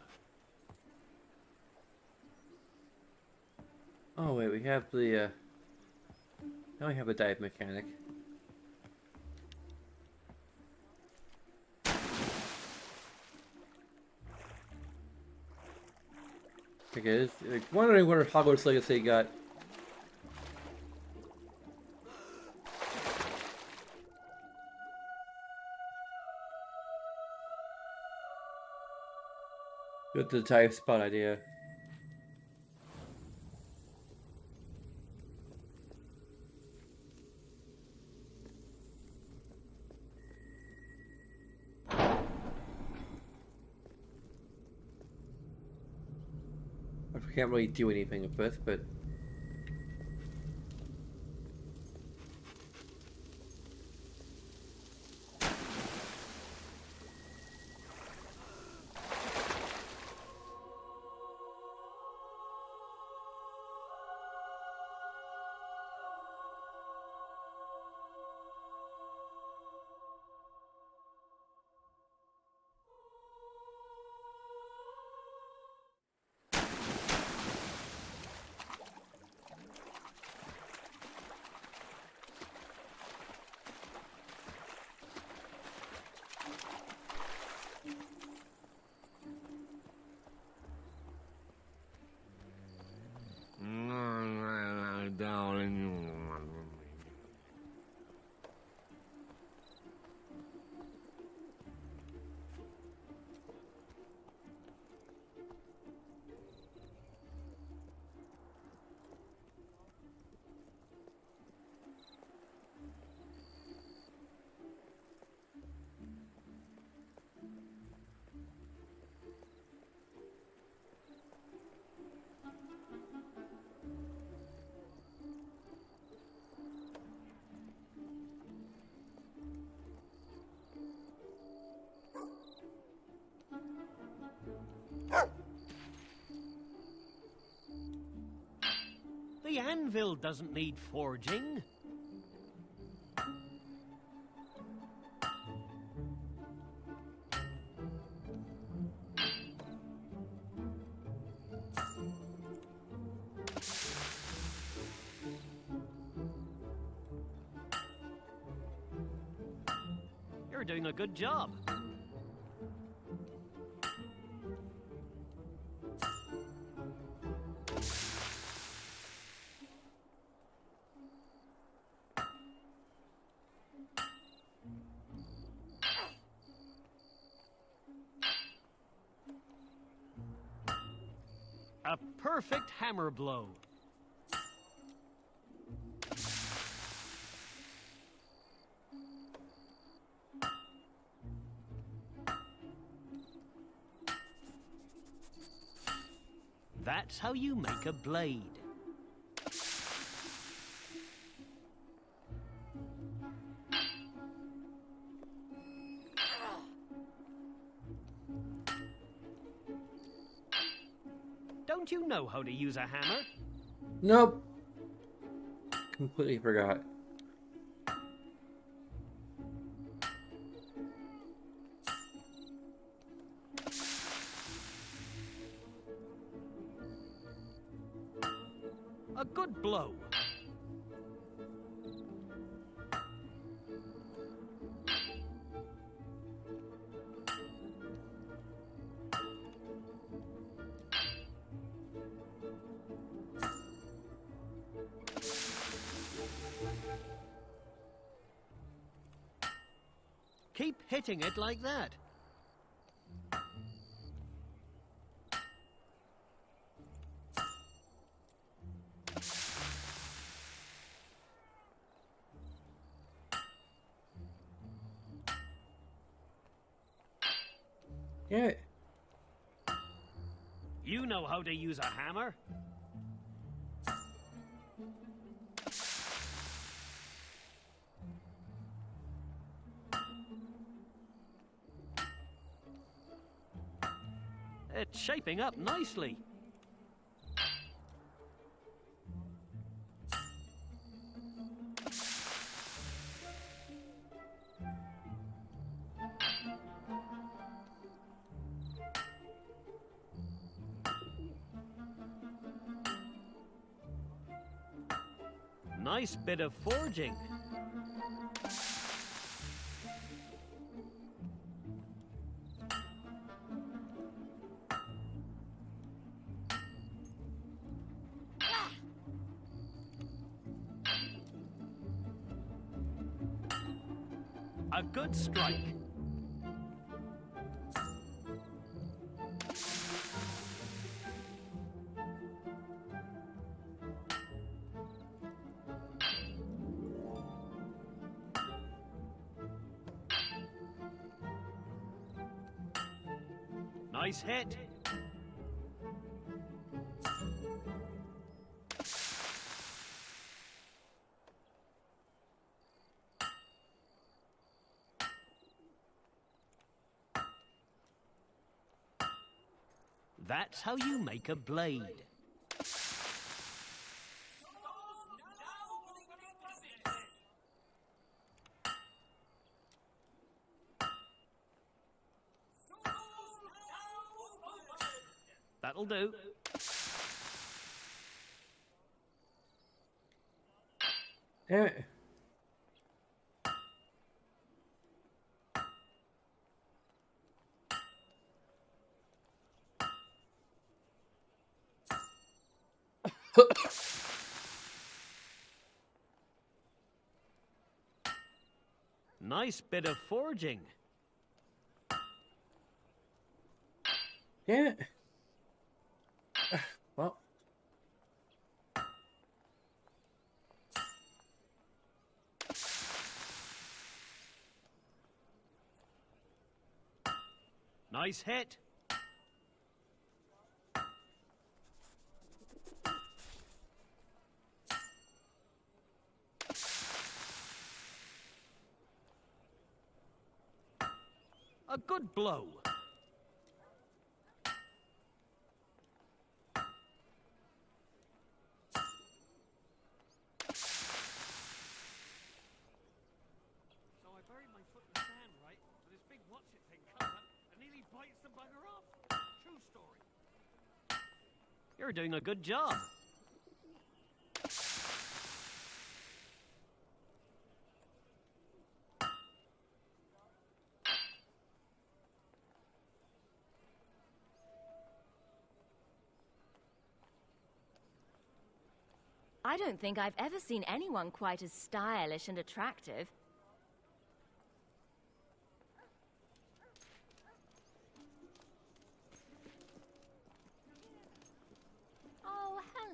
Oh wait, we have the now we have a dive mechanic. Okay, like, wondering where Hogwarts Legacy got. With the dive spot idea. I can't really do anything with this, but
The anvil doesn't need forging. You're doing a good job. A perfect hammer blow. That's how you make a blade. Don't you know how to use a hammer?
Nope. Completely forgot.
A good blow. Keep hitting it like that.
Yeah.
You know how to use a hammer? It's shaping up nicely. Nice bit of forging. A good strike. Nice hit. That's how you make a blade. That'll do.
Damn it.
Nice bit of forging.
Damn it. Well.
Nice hit. A good blow. So I buried my foot in the sand, right? So this big what's-it thing comes up and nearly bites the bugger off. True story. You're doing a good job.
I don't think I've ever seen anyone quite as stylish and attractive.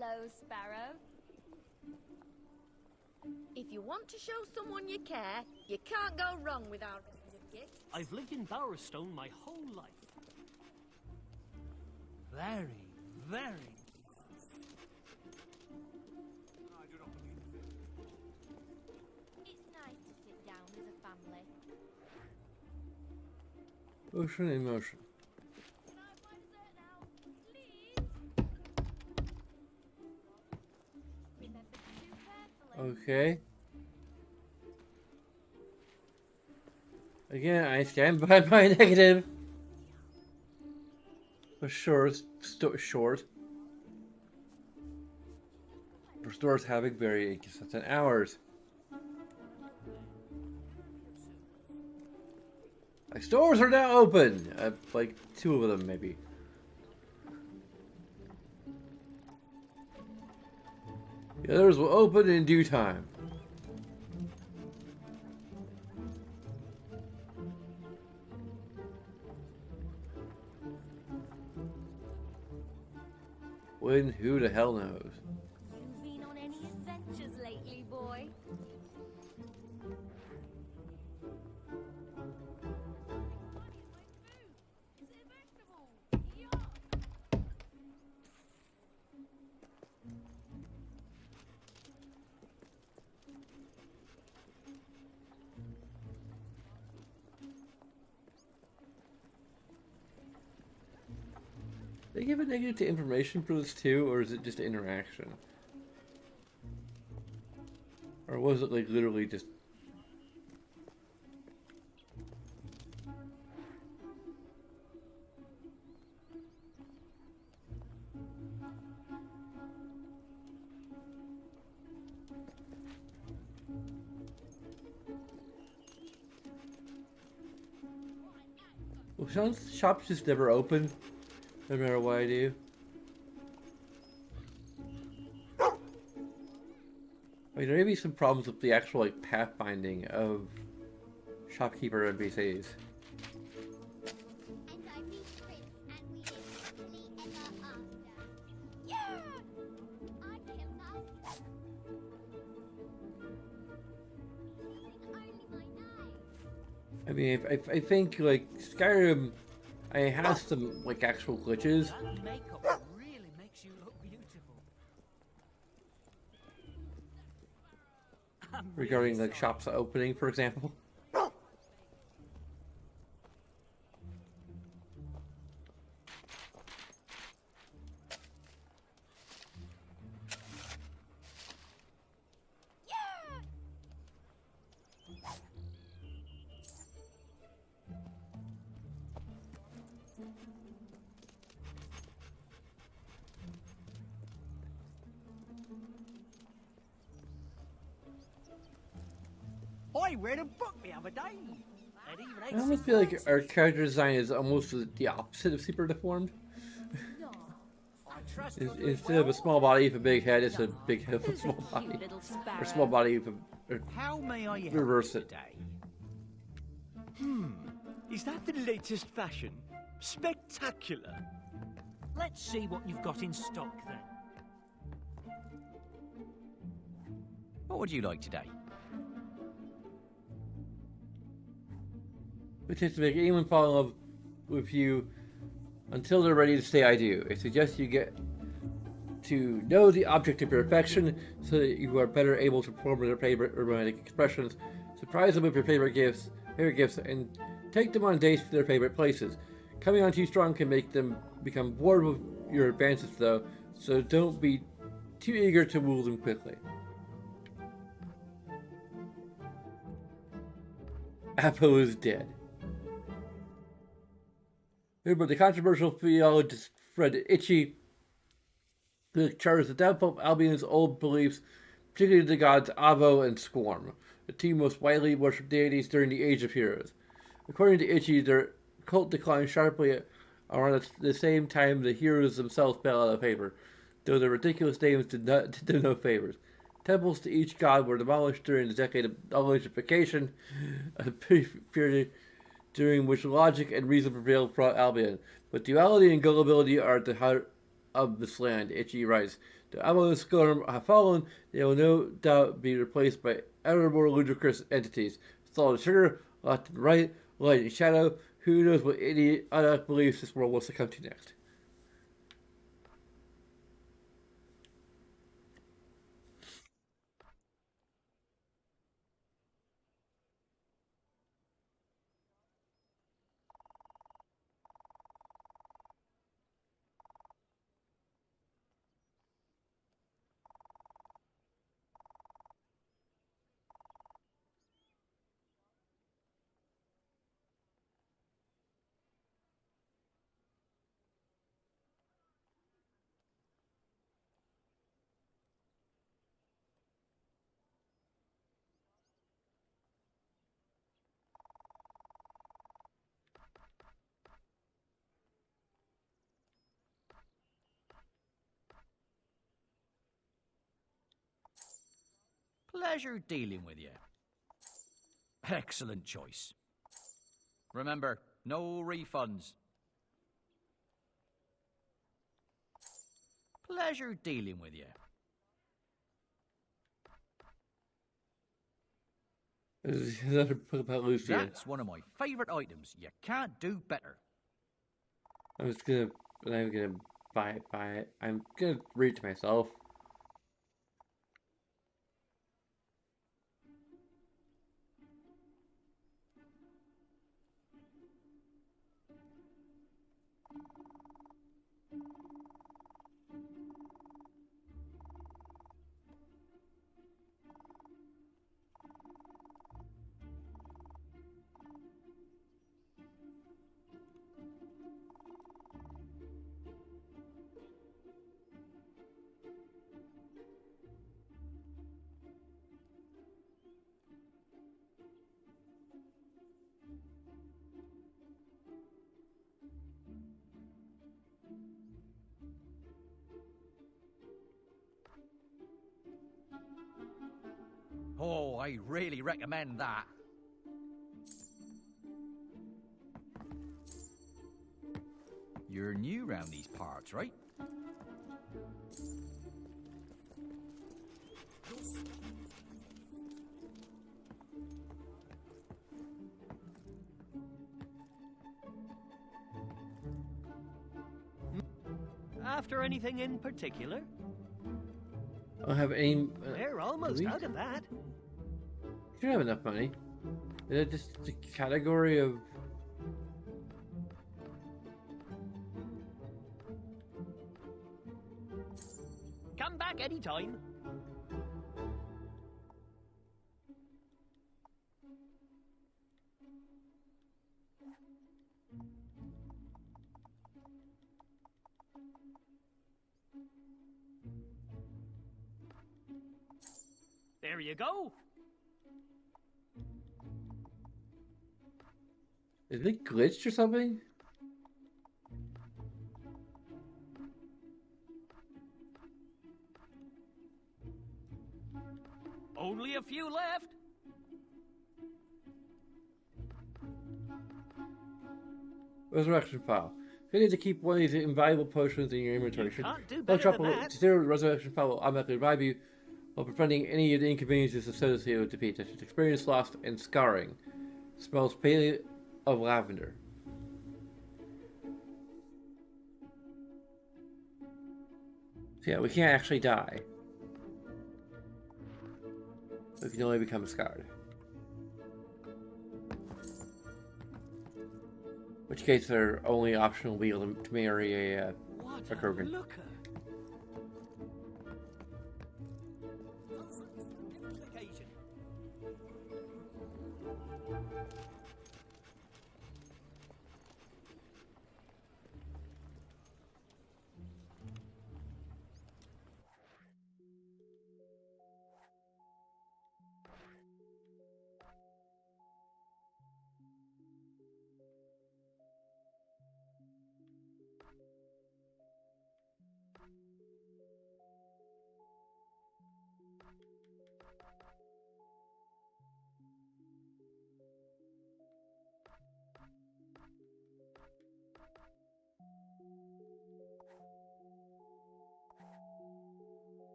Hello, Sparrow.
If you want to show someone you care, you can't go wrong with our gifts.
I've lived in Bowerstone my whole life. Very, very.
It's nice to sit down as a family.
Ocean in motion.
Can I have my dessert now, please? Remember to chew carefully.
Okay. Again, I stand by my negative. But short. Restores having very inconsistent hours. My stores are now open. Like 2 of them, maybe. The others will open in due time. When? Who the hell knows?
You been on any adventures lately, boy?
They give a negative to information for this too, or is it just interaction? Or was it like literally just... Well, Sean's shop's just never open, no matter what I do. I mean, there may be some problems with the actual like pathfinding of shopkeeper NPCs.
And I meet Prince, and we live happily ever after. Yeah! I killed us. Using only my knife.
I mean, I think like Skyrim, I has some like actual glitches.
That makeup really makes you look beautiful. I'm really
Regarding like
sorry.
shops opening, for example.
I read a book the other day. It even
I almost feel like our character design is almost the opposite of super deformed.
I trust
Instead of a small body with a big head, it's a big head with a
Who's
small
a cute
body.
little sparrow?
Or small body with a... Or
How may I help
reverse
you
it.
today?
Is that the latest fashion? Spectacular.
Let's see what you've got in stock then.
What would you like today?
Which is to make anyone fall in love with you until they're ready to say I do. I suggest you get to know the object of your affection so that you are better able to perform their favorite romantic expressions. Surprise them with your favorite gifts, and take them on dates to their favorite places. Coming on too strong can make them become bored with your advances though, so don't be too eager to woo them quickly. Apo is dead. Remember the controversial theologist Fred Itchy, who charged the downfall of Albion's old beliefs, particularly the gods Avo and Squorm, the two most widely worshipped deities during the Age of Heroes. According to Itchy, their cult declined sharply around the same time the heroes themselves fell out of favor, though their ridiculous names did them no favors. Temples to each god were demolished during the decade of knowledgeification, a period during which logic and reason prevailed throughout Albion. But duality and gullibility are at the heart of this land, Itchy writes. The Aboleth Scum have fallen, they will no doubt be replaced by ever more ludicrous entities. Solid sugar, left and right, light and shadow. Who knows what idiot unact beliefs this world will succumb to next?
Pleasure dealing with you. Excellent choice. Remember, no refunds. Pleasure dealing with you.
Is that a book about Lucian?
That's one of my favourite items. You can't do better.
I'm gonna buy it. I'm gonna read it to myself.
Oh, I really recommend that. You're new round these parts, right?
After anything in particular?
I don't have any.
We're almost out of that.
You don't have enough money. Is it just a category of?
Come back anytime. There you go.
Is it glitched or something?
Only a few left.
Resurrection file. You need to keep one of these invaluable potions in your inventory.
You can't do
Don't
better
drop
than
a
that.
zero resurrection file will automatically revive you while preventing any of the inconveniences associated with defeat, such as experience lost and scarring. Smells faintly of lavender. So yeah, we can't actually die. We can only become scarred. In which case, their only option will be to marry a Krogan.
Looker.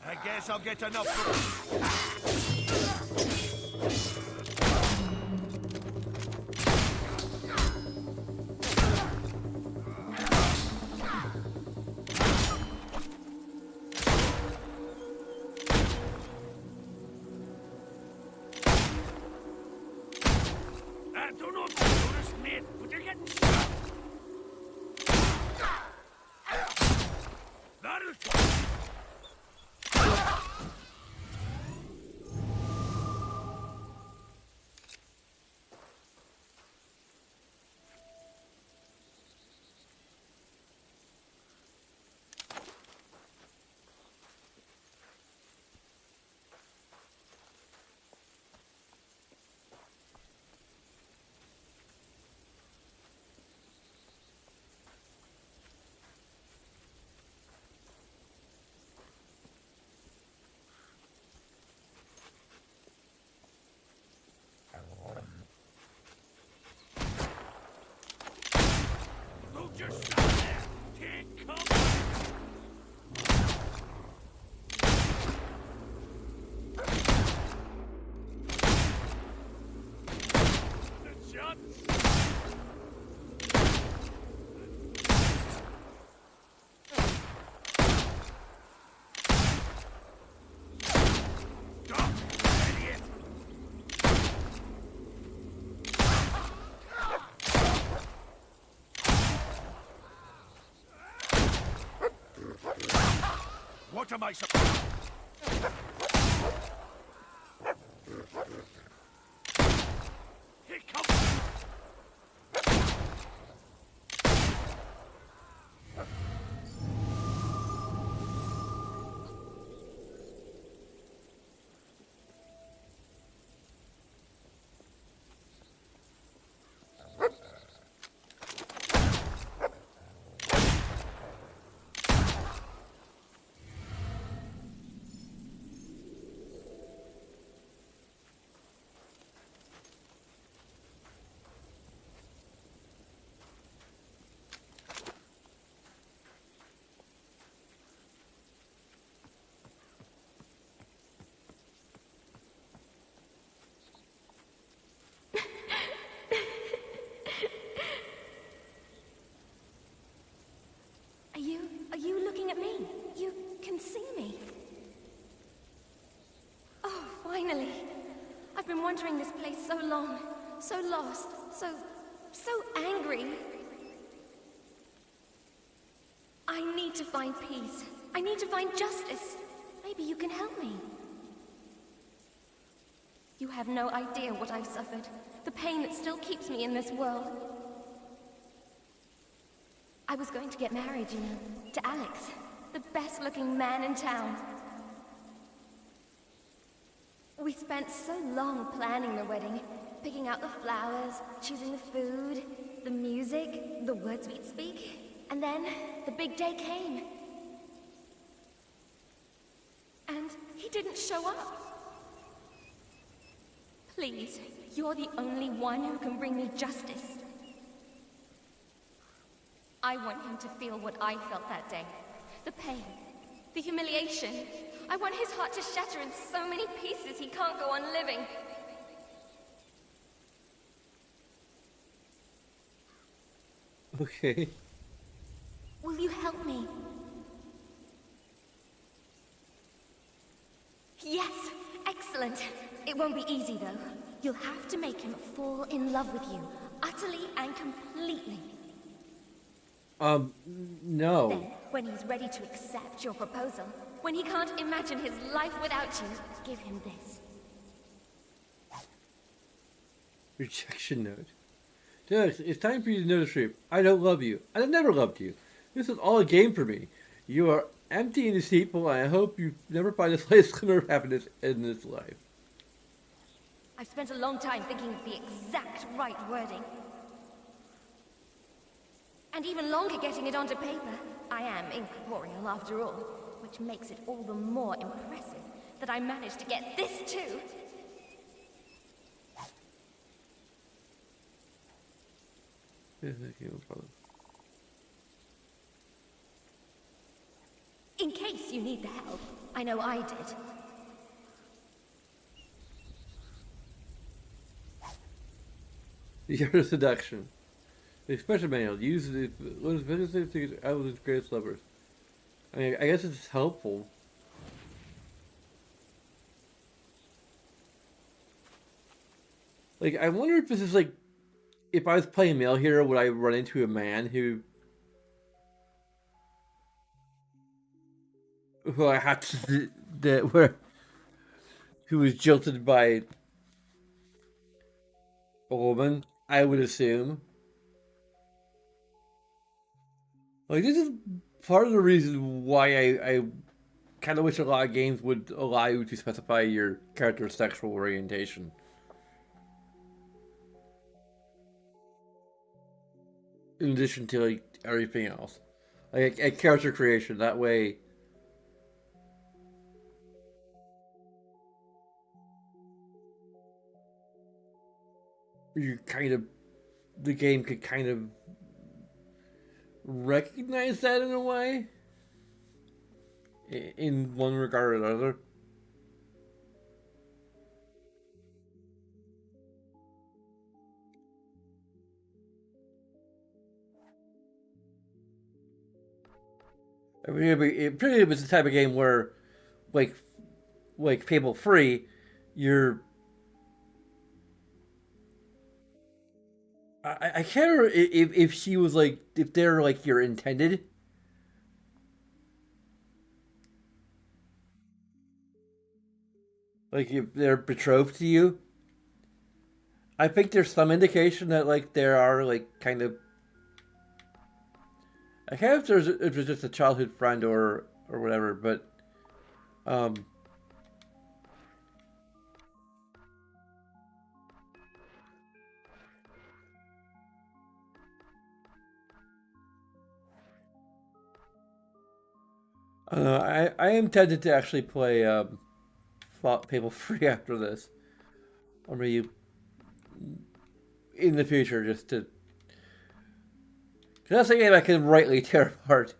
I guess I'll get enough.
I don't know if you noticed, mate, but you're getting shot. That'll Don't just stand there. Take cover. The shot. Stop, idiot.
What am I supposed?
Here comes.
Are you looking at me? You can see me. Oh, finally. I've been wandering this place so long, so lost, so angry. I need to find peace. I need to find justice. Maybe you can help me. You have no idea what I've suffered. The pain that still keeps me in this world. I was going to get married, you know, to Alex, the best-looking man in town. We spent so long planning the wedding, picking out the flowers, choosing the food, the music, the words we'd speak. And then, the big day came. And he didn't show up. Please, you're the only one who can bring me justice. I want him to feel what I felt that day. The pain, the humiliation. I want his heart to shatter in so many pieces he can't go on living.
Okay.
Will you help me? Yes, excellent. It won't be easy, though. You'll have to make him fall in love with you, utterly and completely.
No.
Then, when he's ready to accept your proposal, when he can't imagine his life without you, give him this.
Rejection note. Dennis, it's time for you to know the truth. I don't love you. I've never loved you. This is all a game for me. You are empty and deceitful, and I hope you never find a slice glimmer of happiness in this life.
I've spent a long time thinking of the exact right wording. And even longer getting it onto paper. I am incorporeal after all, which makes it all the more impressive that I managed to get this too. In case you need the help, I know I did.
The art of seduction. The expression manual. Use the out with its greatest lovers. I mean, I guess it's helpful. Like, I wonder if this is like, if I was playing male hero, would I run into a man who I had to who was jilted by a woman? I would assume. Like, this is part of the reason why I kind of wish a lot of games would allow you to specify your character's sexual orientation. In addition to, like, everything else. Like, a character creation, that way... you kind of... the game could kind of... recognize that in a way? In one regard or another. I mean, it pretty much the type of game where, like Fable 3, you're... I can't remember if she was like, if they're like your intended. Like, if they're betrothed to you. I think there's some indication that, like, there are, like, kind of... I can't know if it was just a childhood friend or whatever, but... I am tempted to actually play Fable 3 after this. Or maybe in the future, just to... because that's a game I can rightly tear apart.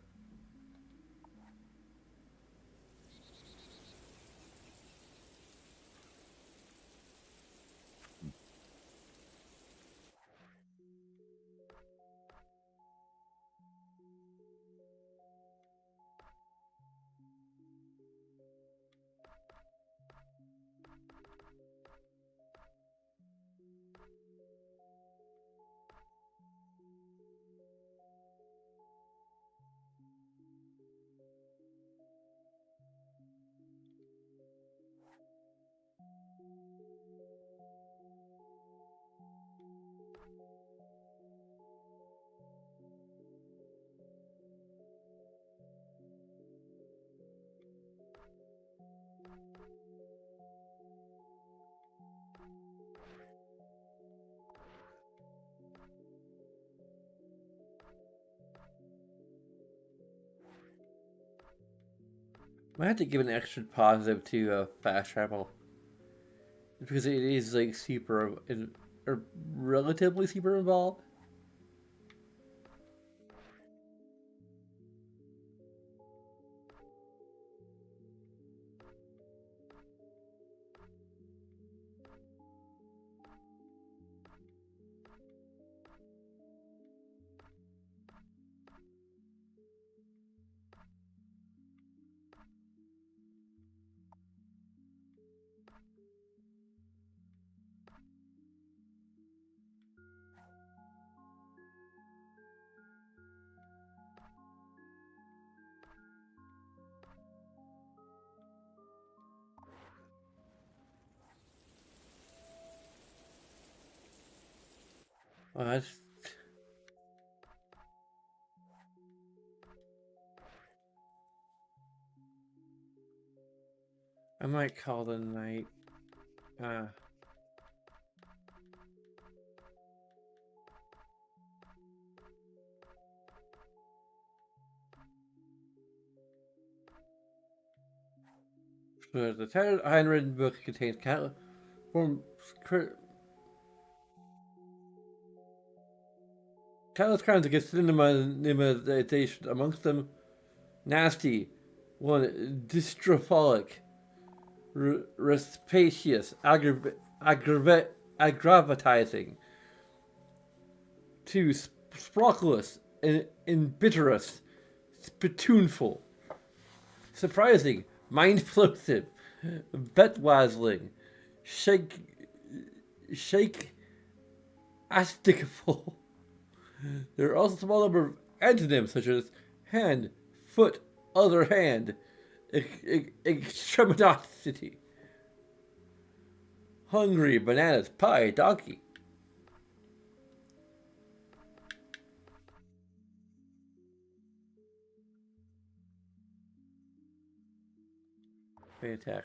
I have to give an extra positive to fast travel. Because it is, like, super... or relatively super involved. Well, that's... I might call it a night. The tattered handwritten book contains countless crimes against civilization, amongst them nasty, one dystrophilic, rapacious, aggravatizing, two sproculous, and embitterous, spittoonful, surprising, mind-floating, bet-wazzling, shake asticable. There are also a small number of antonyms such as hand, foot, other hand, extremity, hungry, bananas, pie, donkey. Attack.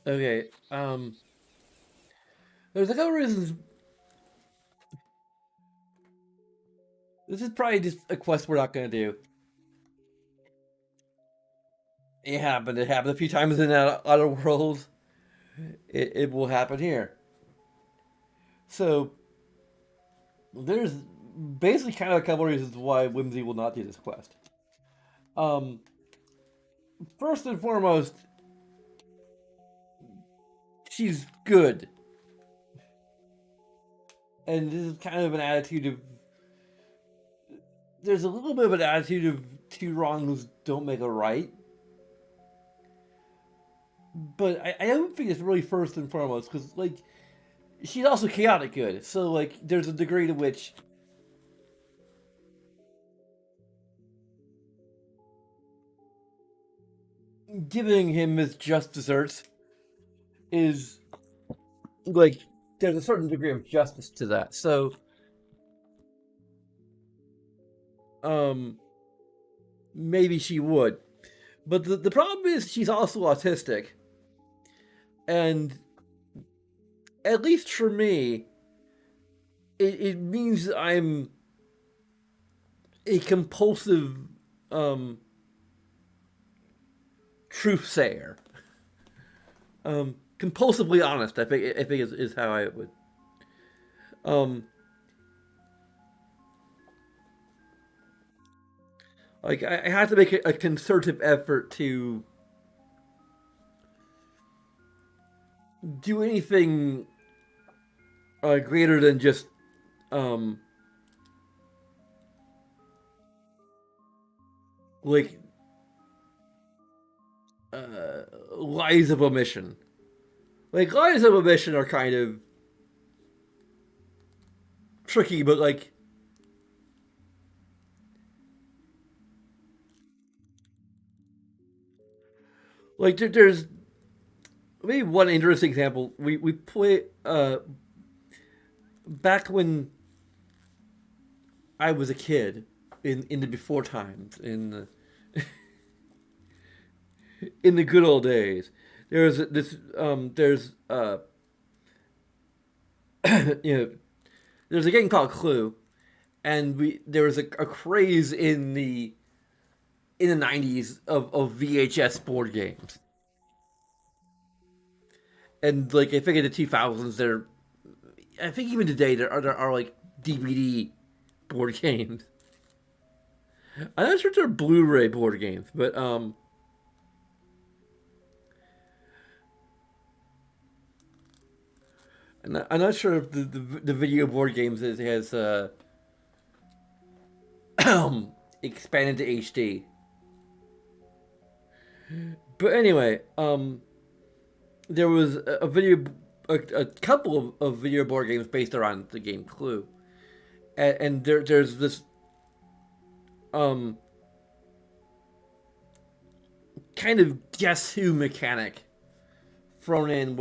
Okay, there's a couple reasons. This is probably just a quest we're not gonna do. It happened a few times in other worlds. It will happen here. So, there's basically kind of a couple reasons why Whimsy will not do this quest. First and foremost, she's good. And this is kind of an attitude of... There's a little bit of an attitude of two wrongs don't make a right. But I don't think it's really first and foremost, because, like, she's also chaotic good. So, like, there's a degree to which... giving him his just desserts is, like, there's a certain degree of justice to that. So, maybe she would. But the problem is she's also autistic. And, at least for me, it means I'm a compulsive, truth sayer. Compulsively honest, I think is how I would. Like, I have to make a concerted effort to do anything greater than just like lies of omission. Like, lies of omission are kind of tricky, but like there's maybe one interesting example. We play back when I was a kid in the before times in the in the good old days. There's this there's you know, there's a game called Clue, and there was a craze in the 90s of VHS board games. And like I think in the 2000s I think even today there are like DVD board games. I'm not sure if they're Blu-ray board games, but I'm not sure if the video board games has expanded to HD. But anyway, there was a couple of video board games based around the game Clue, and there's this kind of guess who mechanic thrown in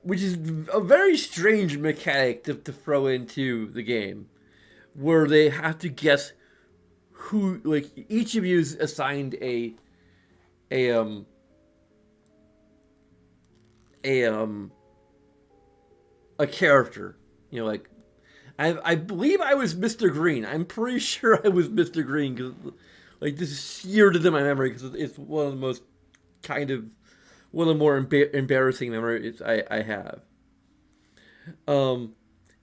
which is a very strange mechanic to throw into the game, where they have to guess who, like, each of you is assigned a character. You know, like, I believe I was Mr. Green. I'm pretty sure I was Mr. Green, because, like, this is seared into my memory because it's one of the most kind of one of the more embarrassing memories I have.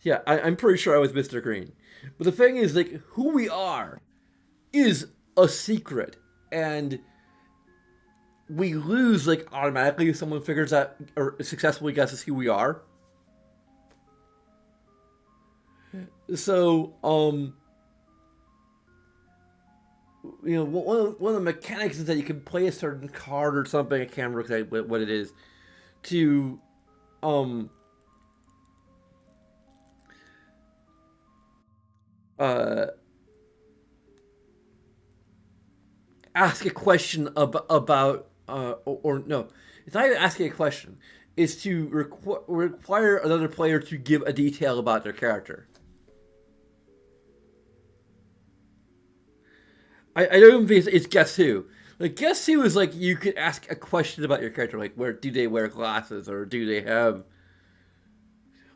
Yeah, I'm pretty sure I was Mr. Green. But the thing is, like, who we are is a secret, and we lose, like, automatically if someone figures out or successfully guesses who we are. So, you know, one of the mechanics is that you can play a certain card or something. I can't remember what it is, to ask a question about or no, it's not even asking a question. It's to require another player to give a detail about their character. I don't think it's guess who. Like, guess who is like, you could ask a question about your character, like, where do they wear glasses, or do they have,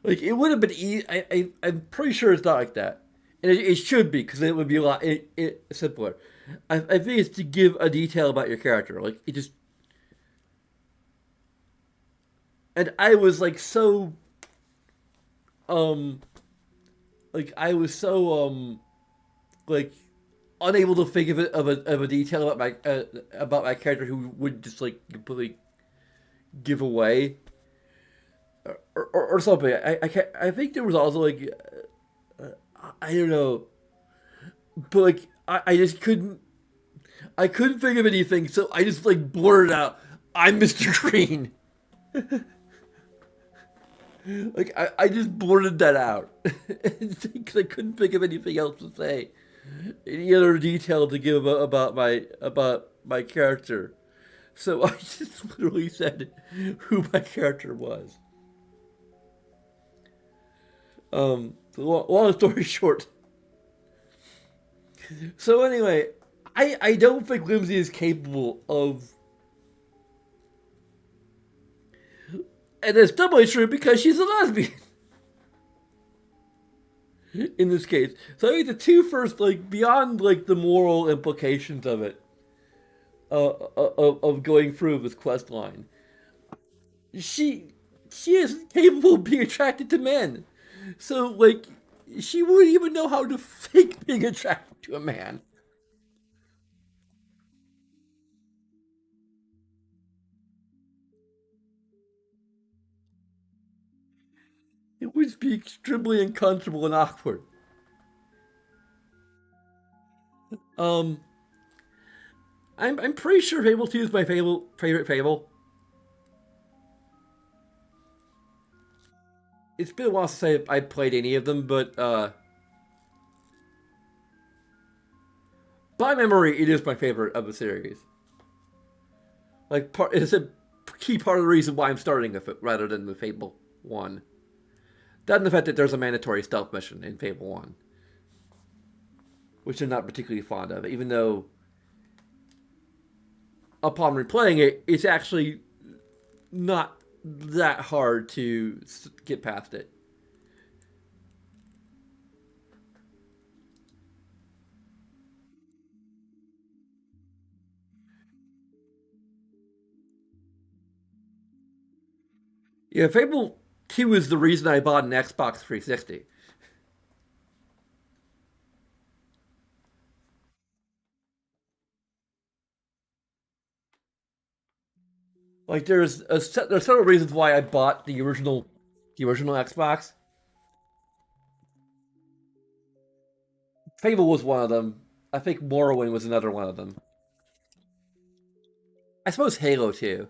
like, it would have been easy. I'm pretty sure it's not like that, and it should be, because it would be a lot simpler. I think it's to give a detail about your character, like, it just. And I was like so, like, I was so like, unable to think of a detail about my character who would just, like, completely give away or something. I think there was also, like, I don't know, but, like, I just couldn't think of anything, so I just, like, blurted out, "I'm Mr. Green." Like, I just blurted that out because I couldn't think of anything else to say, any other detail to give about my character. So I just literally said who my character was. Long story short. So anyway, I don't think Lindsay is capable of. And that's doubly true because she's a lesbian. In this case. So I think the two first, like, beyond, like, the moral implications of it, of going through this quest line, she is capable of being attracted to men. So, like, she wouldn't even know how to fake being attracted to a man. It would be extremely uncomfortable and awkward. Um, I'm pretty sure Fable 2 is my favorite Fable. It's been a while since I played any of them, but by memory, it is my favorite of the series. Like, it's a key part of the reason why I'm starting with it rather than the Fable 1. That and the fact that there's a mandatory stealth mission in Fable 1, which I'm not particularly fond of, even though upon replaying it, it's actually not that hard to get past it. Yeah, Fable 2 is the reason I bought an Xbox 360. Like there's several reasons why I bought the original Xbox. Fable was one of them. I think Morrowind was another one of them. I suppose Halo too.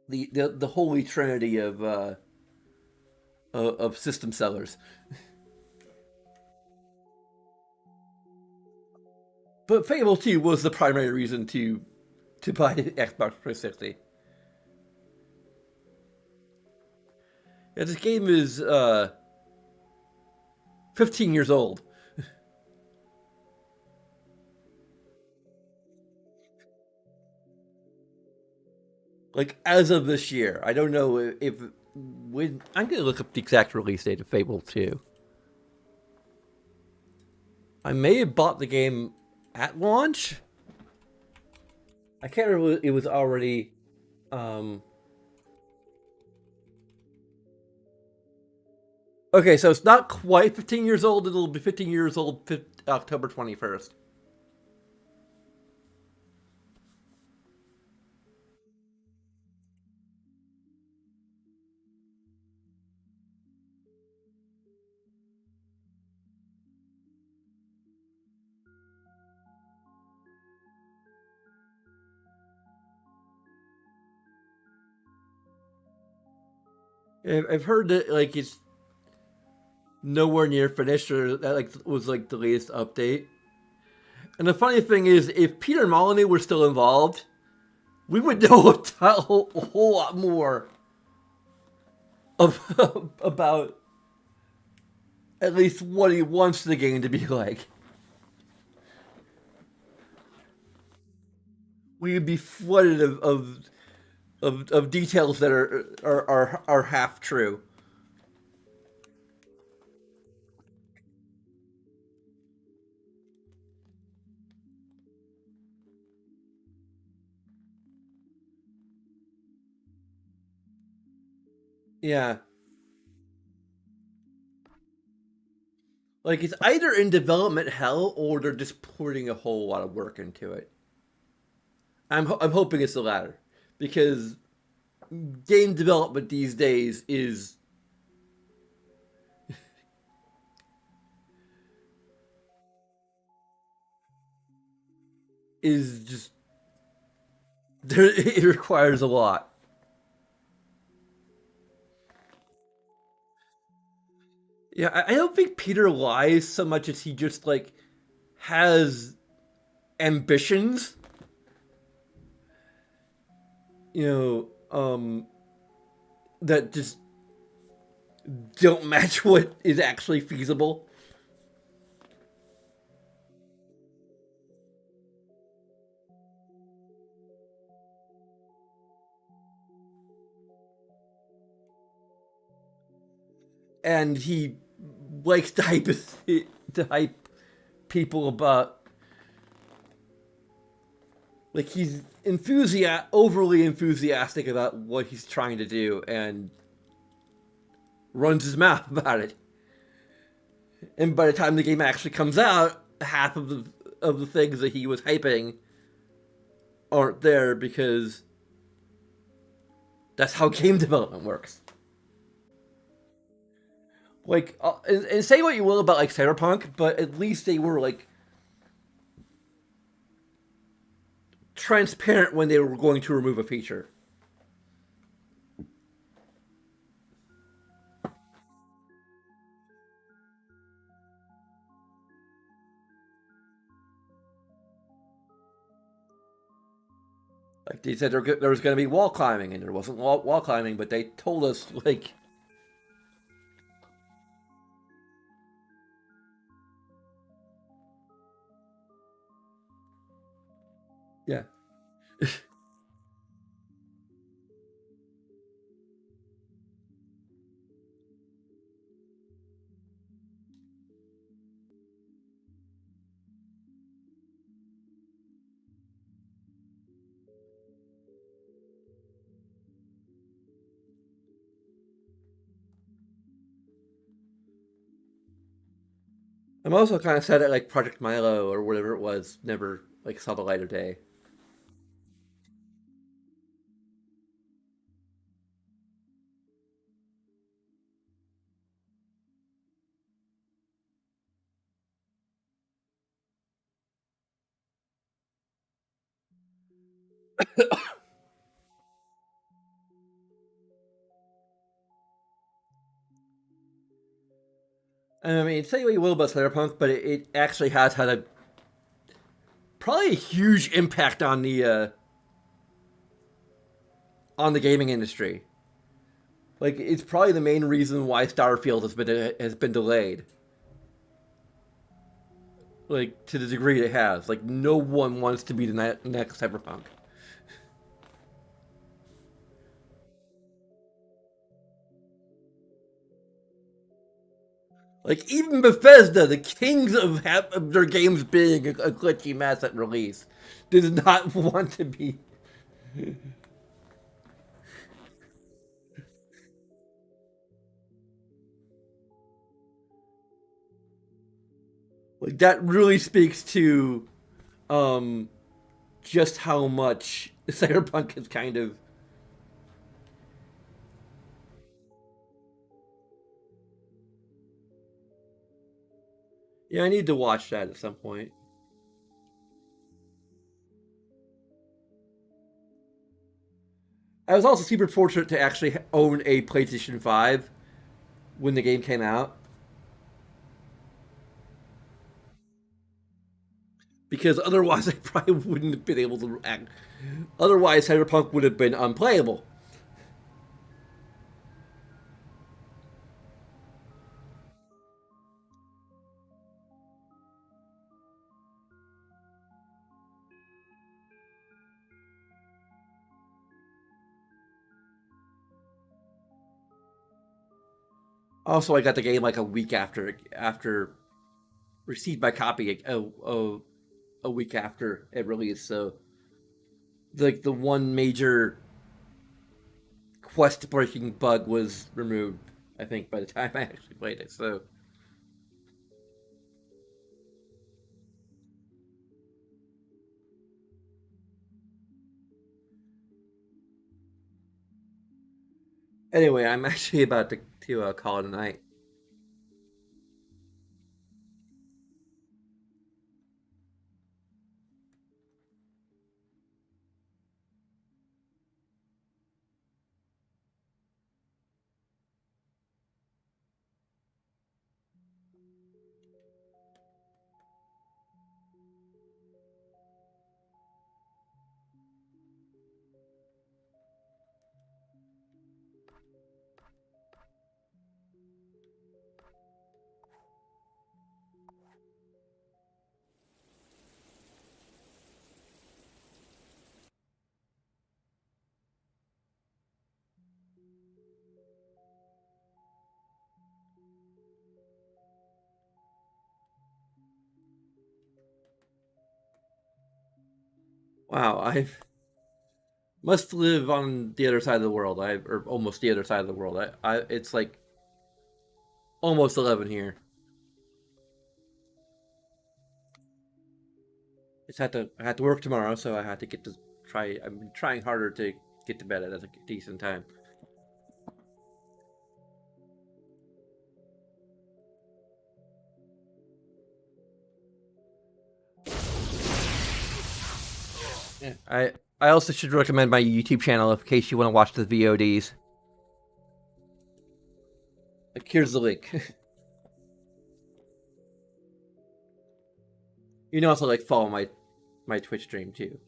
The holy trinity of system sellers. But Fable 2 was the primary reason to buy Xbox 360. Yeah, this game is 15 years old. Like as of this year. I don't know if when I'm gonna look up the exact release date of Fable 2. I may have bought the game at launch. I can't remember if it was already Okay, so it's not quite 15 years old. It'll be 15 years old October 21st. I've heard that like it's nowhere near finished, or that like was like the latest update. And the funny thing is, if Peter Molyneux were still involved, we would know a whole lot more of about at least what he wants the game to be like. We would be flooded of details that are half true. Yeah. Like, it's either in development hell or they're just putting a whole lot of work into it. I'm hoping it's the latter. Because game development these days is just it requires a lot. Yeah, I don't think Peter lies so much as he just like has ambitions. That just don't match what is actually feasible. And he likes to hype people about, like, he's overly enthusiastic about what he's trying to do and runs his mouth about it. And by the time the game actually comes out, half of the things that he was hyping aren't there, because that's how game development works. Like, and say what you will about like Cyberpunk, but at least they were like transparent when they were going to remove a feature. Like, they said there was going to be wall climbing, and there wasn't wall climbing, but they told us, like, yeah. I'm also kind of sad that like Project Milo or whatever it was never like saw the light of day. I mean, say what you will about Cyberpunk, but it actually has had a probably a huge impact on the gaming industry. Like, it's probably the main reason why Starfield has been delayed. Like, to the degree it has. Like, no one wants to be the next Cyberpunk. Like, even Bethesda, the kings of their games being a glitchy mess at release, did not want to be. Like, that really speaks to um, just how much Cyberpunk is kind of. Yeah, I need to watch that at some point. I was also super fortunate to actually own a PlayStation 5 when the game came out. Because otherwise, I probably wouldn't have been able to act. Otherwise, Cyberpunk would have been unplayable. Also, I got the game like a week after received my copy a week after it released. So, like the one major quest breaking bug was removed. I think by the time I actually played it. So, anyway, I'm actually about to call it a night. Wow, I must live on the other side of the world. Or almost the other side of the world. It's like almost 11 here. I had to work tomorrow, so I had to get to try. I'm trying harder to get to bed at a decent time. Yeah, I also should recommend my YouTube channel in case you want to watch the VODs. Like, here's the link. You can also like follow my Twitch stream too.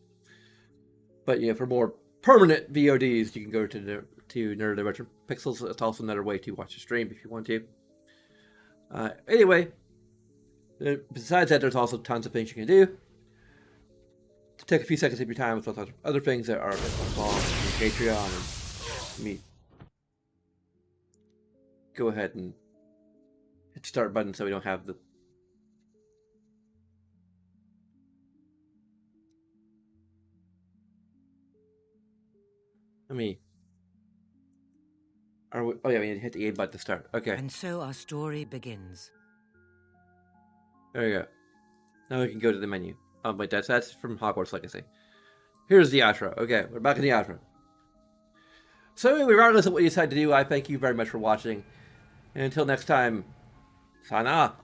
But yeah, for more permanent VODs, you can go to Neurodivergent Pixels. It's also another way to watch the stream if you want to. Anyway, besides that, there's also tons of things you can do to take a few seconds of your time with other things that are a bit more involved. Patreon and me. Go ahead and hit the start button so we don't have the. Let me. Oh yeah, we need to hit the A button to start. Okay.
And so our story begins.
There we go. Now we can go to the menu. Oh, wait, that's from Hogwarts Legacy. Here's the outro. Okay, we're back in the outro. So anyway, regardless of what you decide to do, I thank you very much for watching. And until next time, sana.